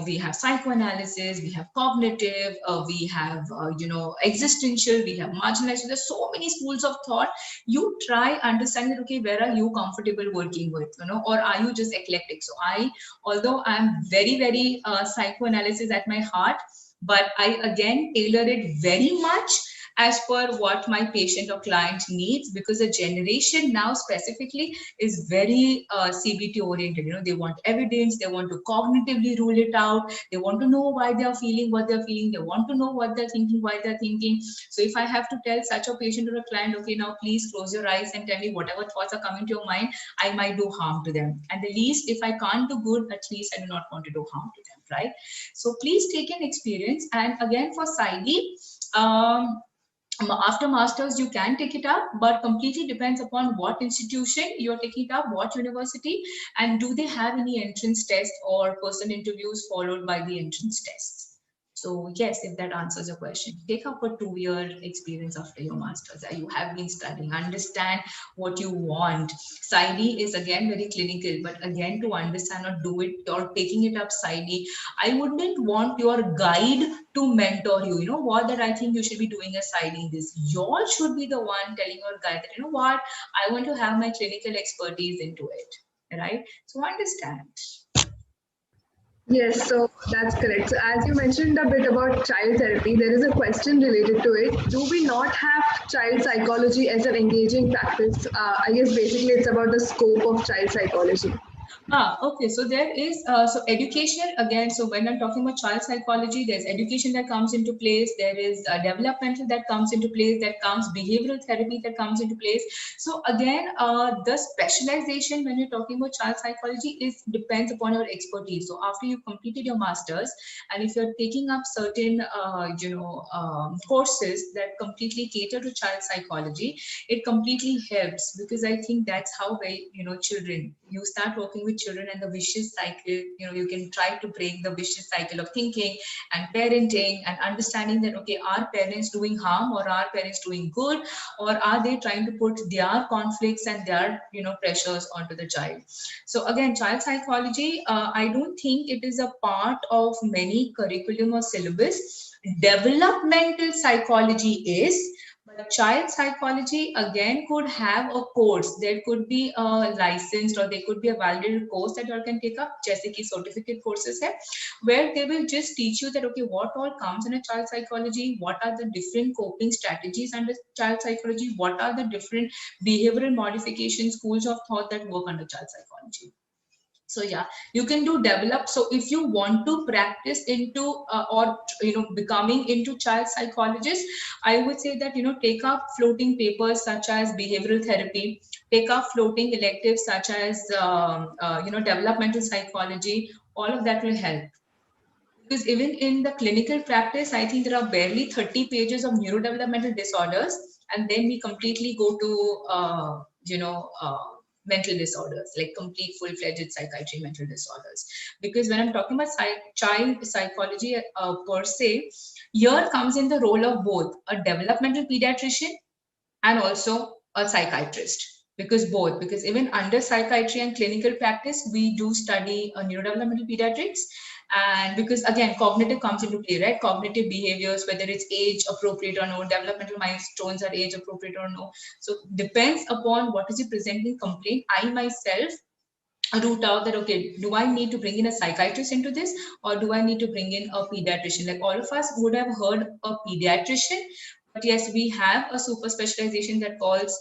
we have psychoanalysis, we have cognitive, we have existential, we have marginalized. So there's so many schools of thought. You try understanding that, okay, where are you comfortable working with, or are you just eclectic? So although I'm very very psychoanalysis at my heart, but I again tailor it very much as per what my patient or client needs, because the generation now specifically is very CBT oriented. They want evidence, they want to cognitively rule it out, they want to know why they are feeling what they're feeling, they want to know what they're thinking, why they're thinking. So if I have to tell such a patient or a client, okay, now please close your eyes and tell me whatever thoughts are coming to your mind, I might do harm to them. And the least, if I can't do good, at least I do not want to do harm to them, right? So please take an experience. And again, for PsyD, after masters you can take it up, but completely depends upon what institution you're taking it up, what university, and do they have any entrance test or person interviews followed by the entrance tests. So yes, if that answers your question, take up a 2-year experience after your masters. You have been studying, understand what you want. PsyD is again very clinical, but again, to understand or do it or taking it up PsyD, I wouldn't want your guide to mentor you. You know what, that I think you should be doing a side in this. You all should be the one telling your guy that, what, I want to have my clinical expertise into it, right? So understand. Yes, so that's correct. So as you mentioned a bit about child therapy, there is a question related to it. Do we not have child psychology as an engaging practice? I guess basically it's about the scope of child psychology. Okay. So there is so education again. So when I'm talking about child psychology, there's education that comes into place. There is developmental that comes into place. That comes behavioral therapy that comes into place. So again, the specialization when you're talking about child psychology is depends upon your expertise. So after you completed your masters, and if you're taking up certain courses that completely cater to child psychology, it completely helps, because I think that's how children, you start working with children and the vicious cycle, you can try to break the vicious cycle of thinking and parenting and understanding that, okay, are parents doing harm or are parents doing good, or are they trying to put their conflicts and their pressures onto the child. So again, child psychology, I don't think it is a part of many curriculum or syllabus. Developmental psychology is, but child psychology again could have a course. There could be a licensed or there could be a validated course that you can take up. जैसे कि certificate courses है, where they will just teach you that, okay, what all comes in a child psychology, what are the different coping strategies under child psychology, what are the different behavioral modification schools of thought that work under child psychology. So yeah, you can do develop. So if you want to practice into or becoming into child psychologist, I would say that take up floating papers such as behavioral therapy, take up floating electives such as developmental psychology. All of that will help, because even in the clinical practice, I think there are barely 30 pages of neurodevelopmental disorders, and then we completely go to mental disorders, like complete full-fledged psychiatry mental disorders. Because when I'm talking about child psychology per se, here comes in the role of both a developmental pediatrician and also a psychiatrist. Because even under psychiatry and clinical practice, we do study neurodevelopmental pediatrics. And because again, cognitive comes into play, right? Cognitive behaviors, whether it's age appropriate or no, developmental milestones are age appropriate or no. So depends upon what is the presenting complaint. I myself root out that, okay, do I need to bring in a psychiatrist into this, or do I need to bring in a pediatrician? Like all of us would have heard a pediatrician, but yes, we have a super specialization that calls,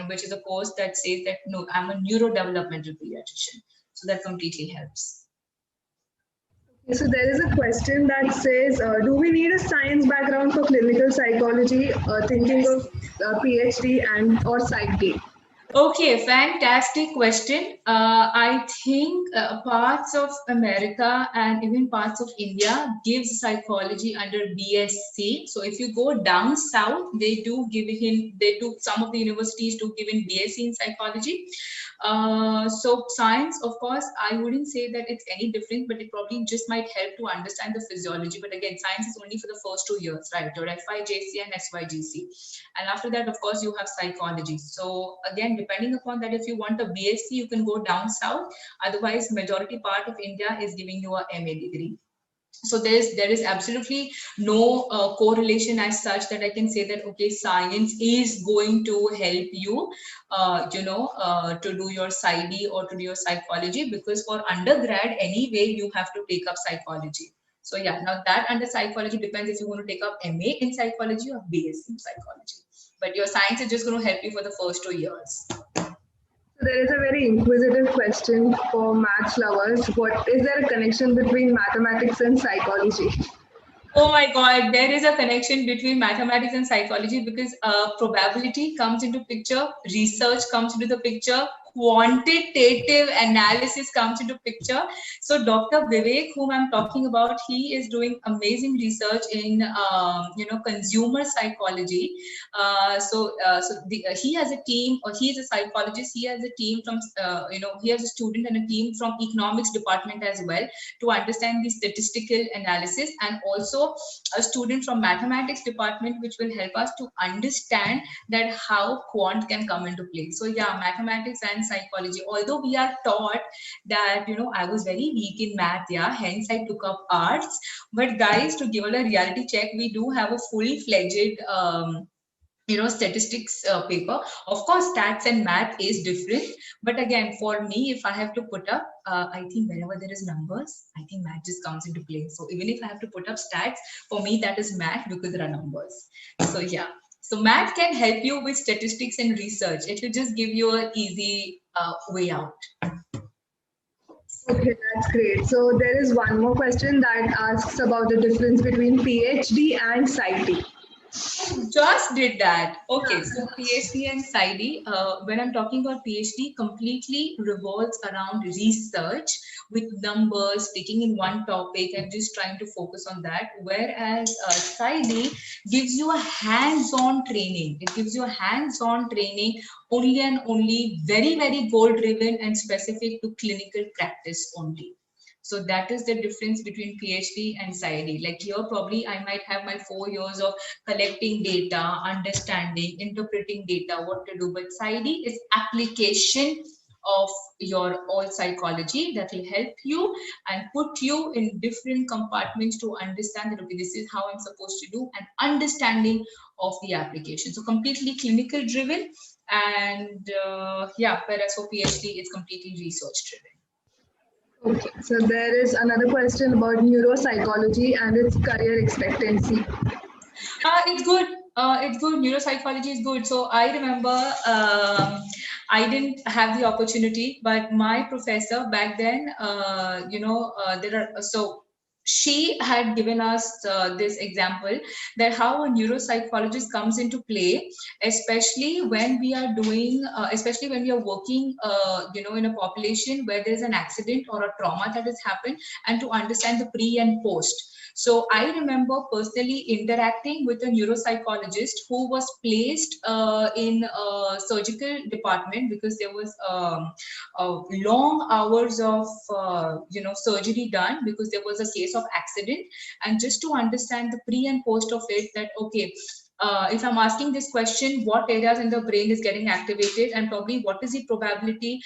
which is a course that says that no, I'm a neurodevelopmental pediatrician. So that completely helps. So there is a question that says, do we need a science background for clinical psychology? Thinking Yes. of PhD and or Psych D. Okay, fantastic question. I think parts of America and even parts of India gives psychology under BSc. So if you go down south, some of the universities do give in BSc in psychology. So science, of course, I wouldn't say that it's any different, but it probably just might help to understand the physiology. But again, science is only for the first 2 years, right? Your FYJC and SYGC. And after that, of course, you have psychology. So again, depending upon that, if you want a BSc, you can go down south. Otherwise, majority part of India is giving you a MA degree. So there is absolutely no correlation as such that I can say that, okay, science is going to help you, to do your PsyD or to do your psychology, because for undergrad anyway, you have to take up psychology. So yeah, now that under psychology depends if you want to take up MA in psychology or BSc in psychology. But your science is just going to help you for the first 2 years. So there is a very inquisitive question for maths lovers. What is there a connection between mathematics and psychology? Oh my God, there is a connection between mathematics and psychology, because probability comes into picture, research comes into the picture, quantitative analysis comes into picture. So Dr. Vivek, whom I'm talking about, he is doing amazing research in consumer psychology. He has a team, or he is a psychologist. He has a team from he has a student and a team from economics department as well, to understand the statistical analysis, and also a student from mathematics department, which will help us to understand that how quant can come into play. So yeah, mathematics and psychology, although we are taught that, I was very weak in math, yeah, hence I took up arts. But guys, to give it a reality check, we do have a full-fledged statistics paper. Of course, stats and math is different, but again, for me, if I have to put up, I think whenever there is numbers, I think math just comes into play. So even if I have to put up stats, for me that is math, because there are numbers. So yeah, so math can help you with statistics and research. It will just give you an easy way out. Okay, that's great. So there is one more question that asks about the difference between PhD and PsyD. Just did that. Okay, so PhD and PsyD, when I'm talking about PhD, completely revolves around research with numbers, taking in one topic and just trying to focus on that. Whereas PsyD gives you a hands-on training. It gives you a hands-on training only and only very, very goal-driven and specific to clinical practice only. So that is the difference between PhD and PsyD. Like here, probably I might have my 4 years of collecting data, understanding, interpreting data, what to do. But PsyD is application of your all psychology that will help you and put you in different compartments to understand that, okay, this is how I'm supposed to do, and understanding of the application. So completely clinical driven. And whereas for PhD, it's completely research driven. Okay, so there is another question about neuropsychology and its career expectancy. It's good. It's good. Neuropsychology is good. So I remember I didn't have the opportunity, but my professor back then, there are so she had given us this example that how a neuropsychologist comes into play, especially when we are doing, especially when we are working, in a population where there is an accident or a trauma that has happened, and to understand the pre and post. So I remember personally interacting with a neuropsychologist who was placed in a surgical department because there was long hours of surgery done because there was a case of accident. And just to understand the pre and post of it, that okay, if I'm asking this question, what areas in the brain is getting activated, and probably what is the probability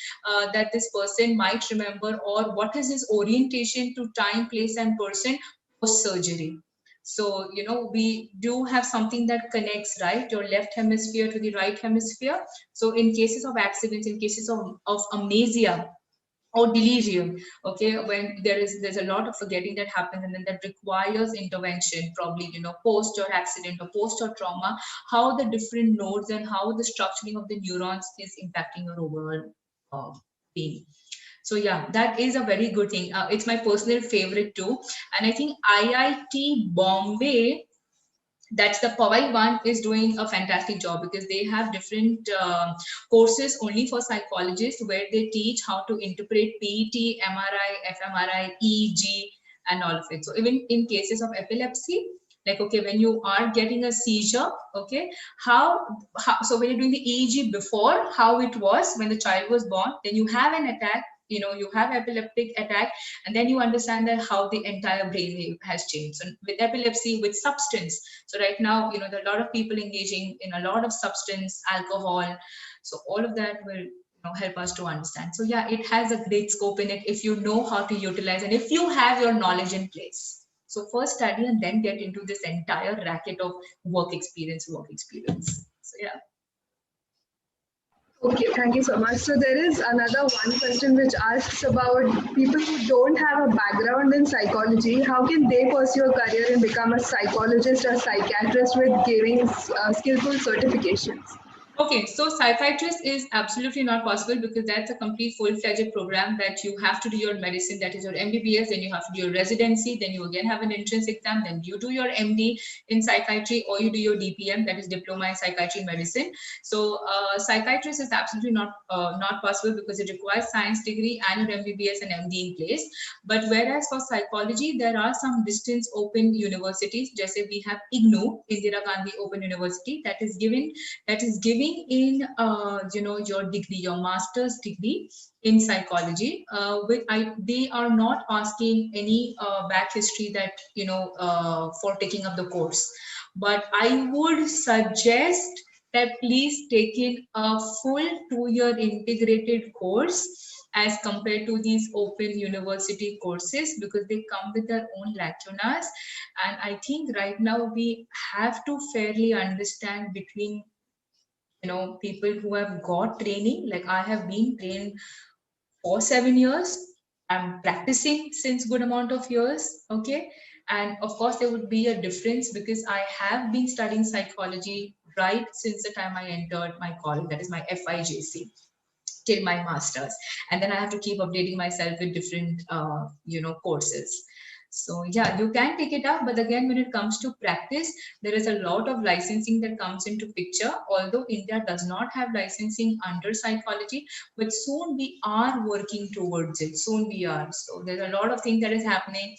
that this person might remember, or what is his orientation to time, place, and person post surgery. So, we do have something that connects, right, your left hemisphere to the right hemisphere. So in cases of accidents, in cases of amnesia or delirium, okay, when there's a lot of forgetting that happens, and then that requires intervention, probably, post or accident or post or trauma, how the different nodes and how the structuring of the neurons is impacting your overall being. So yeah, that is a very good thing. It's my personal favorite too. And I think IIT Bombay, that's the Powai one, is doing a fantastic job because they have different courses only for psychologists where they teach how to interpret PET, MRI, fMRI, EEG, and all of it. So even in cases of epilepsy, like, okay, when you are getting a seizure, okay, how so when you're doing the EEG before, how it was when the child was born, then you have an attack, you have epileptic attack, and then you understand that how the entire brain has changed. So with epilepsy, with substance, so right now, there are a lot of people engaging in a lot of substance, alcohol. So all of that will help us to understand. So yeah, it has a great scope in it if you know how to utilize and if you have your knowledge in place. So first study and then get into this entire racket of work experience. So yeah. Okay, thank you so much. So there is another one question which asks about people who don't have a background in psychology. How can they pursue a career and become a psychologist or psychiatrist with giving skillful certifications? Okay, so psychiatrist is absolutely not possible because that's a complete full-fledged program that you have to do your medicine, that is your MBBS, then you have to do your residency, then you again have an entrance exam, then you do your MD in psychiatry, or you do your DPM, that is Diploma in Psychiatry Medicine. So psychiatrist is absolutely not possible because it requires science degree and your MBBS and MD in place. But whereas for psychology, there are some distance open universities, just as we have IGNOU, Indira Gandhi Open University, that is giving in your degree, your master's degree in psychology. They are not asking any back history that for taking up the course, but I would suggest that please take in a full 2-year integrated course as compared to these open university courses, because they come with their own lacunas. And I think right now we have to fairly understand between people who have got training, like I have been trained for 7 years, I'm practicing since good amount of years, okay, and of course there would be a difference because I have been studying psychology right since the time I entered my college, that is my FIJC, till my masters, and then I have to keep updating myself with different courses. So yeah, you can take it up, but again, when it comes to practice, there is a lot of licensing that comes into picture. Although India does not have licensing under psychology, but soon we are working towards it. Soon we are. So there's a lot of things that is happening.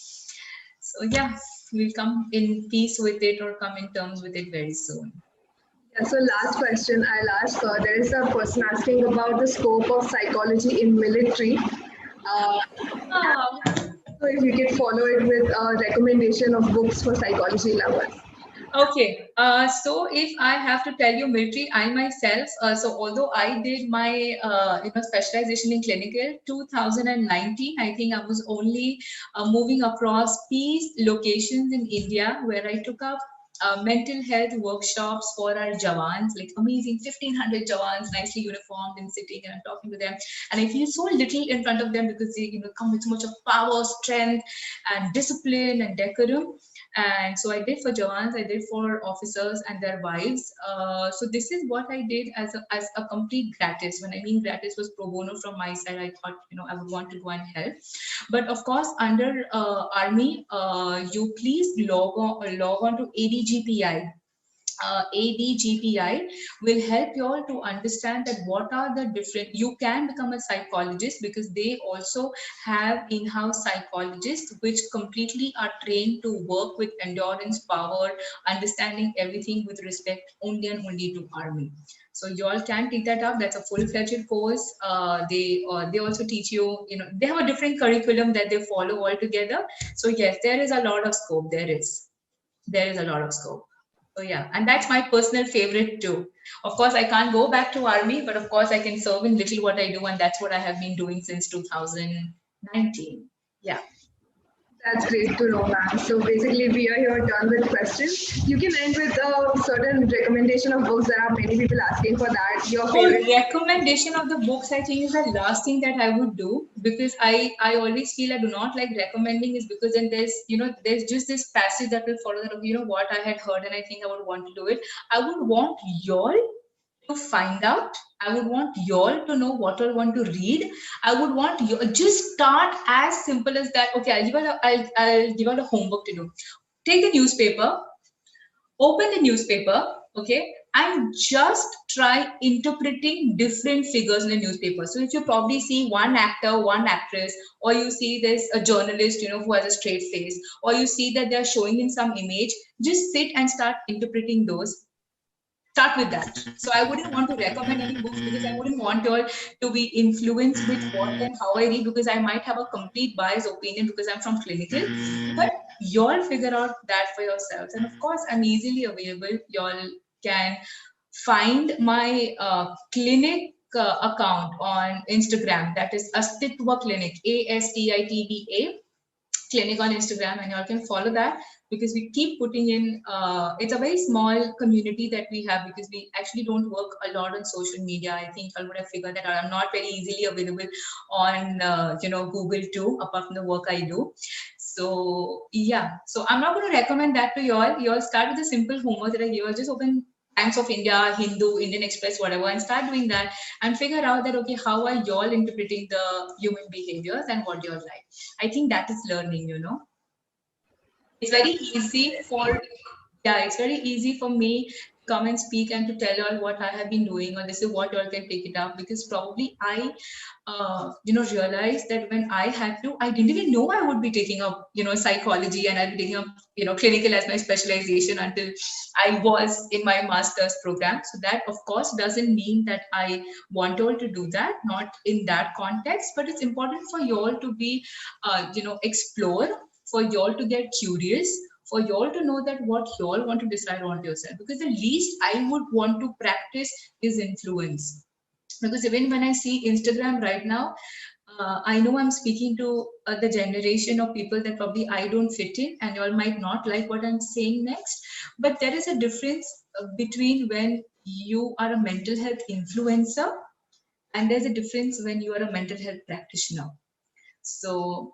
So yeah, we'll come in peace with it or come in terms with it very soon. Yeah, so last question I'll ask. There is a person asking about the scope of psychology in military. So if you could follow it with a recommendation of books for psychology lovers. Okay, so if I have to tell you military, I myself, so although I did my specialization in clinical 2019, I think I was only moving across peace locations in India where I took up mental health workshops for our Jawans, like amazing 1500 Jawans, nicely uniformed and sitting, and I'm talking to them, and I feel so little in front of them because they come with so much of power, strength, and discipline and decorum. And so I did for Jawans, I did for officers and their wives. So this is what I did as a complete gratis. When I mean gratis was pro bono from my side. I thought, I would want to go and help. But of course, under Army, you please log on to ADGPI. ADGPI will help you all to understand that what are the different, you can become a psychologist because they also have in-house psychologists which completely are trained to work with endurance, power, understanding everything with respect only and only to Army. So you all can take that up. That's a full-fledged course. They also teach you, they have a different curriculum that they follow altogether. So yes, there is a lot of scope. There is a lot of scope. So yeah, and that's my personal favorite too. Of course, I can't go back to Army, but of course I can serve in little what I do, and that's what I have been doing since 2019. Yeah. That's great to know, ma'am. So basically, we are here done with questions. You can end with a certain recommendation of books. There are many people asking for that. Your So favorite. recommendation of the books, I think, is the last thing that I would do, because I always feel I do not like recommending, is because then there's just this passage that will follow that of, what I had heard and I think I would want to do it. I would want y'all to find out. I would want y'all to know what I want to read. I would want you just start as simple as that. Okay, I'll give you a homework to do. Take the newspaper, open the newspaper, okay, and just try interpreting different figures in the newspaper. So if you probably see one actor, one actress, or you see there's a journalist, who has a straight face, or you see that they're showing in some image, just sit and start interpreting those. Start with that. So I wouldn't want to recommend any books because I wouldn't want you all to be influenced with what and how I read, because I might have a complete biased opinion because I'm from clinical. But you all figure out that for yourselves. And of course, I'm easily available. You all can find my clinic account on Instagram. That is Astitva Clinic, ASTITVA Clinic on Instagram, and y'all can follow that, because we keep putting in, it's a very small community that we have, because we actually don't work a lot on social media. I think I would have figured that out. I'm not very easily available on Google too, apart from the work I do. So yeah, so I'm not going to recommend that to y'all. Y'all start with a simple homework that I give. Just open Times of India, Hindu, Indian Express, whatever, and start doing that and figure out that, okay, how are y'all interpreting the human behaviors and what you're like. I think that is learning. It's very easy for, yeah, it's very easy for me to come and speak and to tell y'all what I have been doing, or this is what y'all can pick it up, because probably I realized that when I had to, I didn't even know I would be taking up, psychology, and I'd be taking up, clinical as my specialization until I was in my master's program. So that, of course, doesn't mean that I want you all to do that, not in that context, but it's important for you all to be, explore, for you all to get curious, for you all to know that what you all want to decide on yourself. Because the least I would want to practice is influence. Because even when I see Instagram right now, I know I'm speaking to the generation of people that probably I don't fit in, and you all might not like what I'm saying next. But there is a difference between when you are a mental health influencer, and there's a difference when you are a mental health practitioner. So,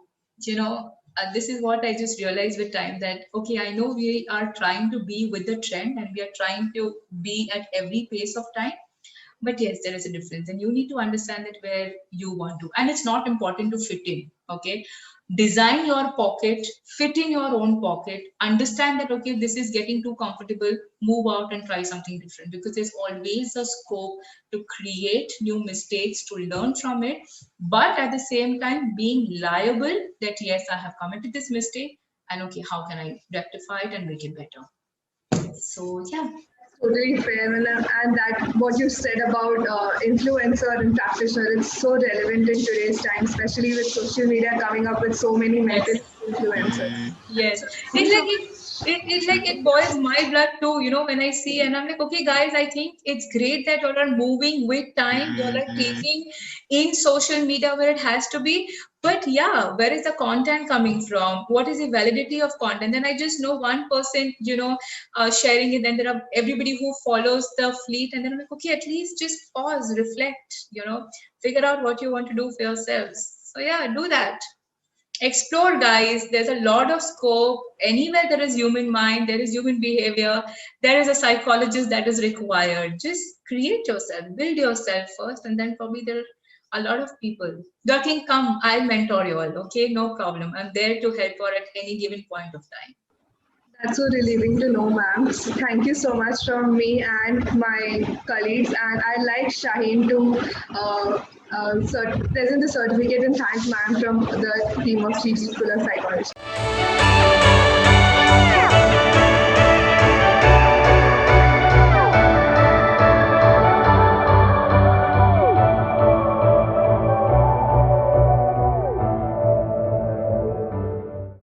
this is what I just realized with time, that, okay, I know we are trying to be with the trend and we are trying to be at every pace of time. But yes, there is a difference, and you need to understand that where you want to, and it's not important to fit in. Okay, design your pocket, fit in your own pocket, understand that, okay, this is getting too comfortable, move out and try something different, because there's always a scope to create new mistakes, to learn from it, but at the same time being liable that, yes, I have committed this mistake, and okay, how can I rectify it and make it better? So yeah. Totally fair, and that what you said about influencer and practitioner, it's so relevant in today's time, especially with social media coming up with so many mental Yes. influencers. Yes, So thank you it's so like much. it boils my blood too, when I see, and I'm like, okay, guys, I think it's great that you all are moving with time. You all are taking in social media where it has to be. But yeah, where is the content coming from? What is the validity of content? Then I just know one person, sharing it. Then there are everybody who follows the fleet, and then I'm like, okay, at least just pause, reflect, figure out what you want to do for yourselves. So yeah, do that. Explore, guys. There's a lot of scope. Anywhere there is human mind, there is human behavior, there is a psychologist that is required. Just create yourself, build yourself first, and then probably there are a lot of people. You can come, I'll mentor you all. Okay, no problem. I'm there to help her at any given point of time. That's so relieving to know, ma'am. Thank you so much from me and my colleagues. And I'd like Shaheen to present the certificate and thank ma'am from the team of CG School of Psychology.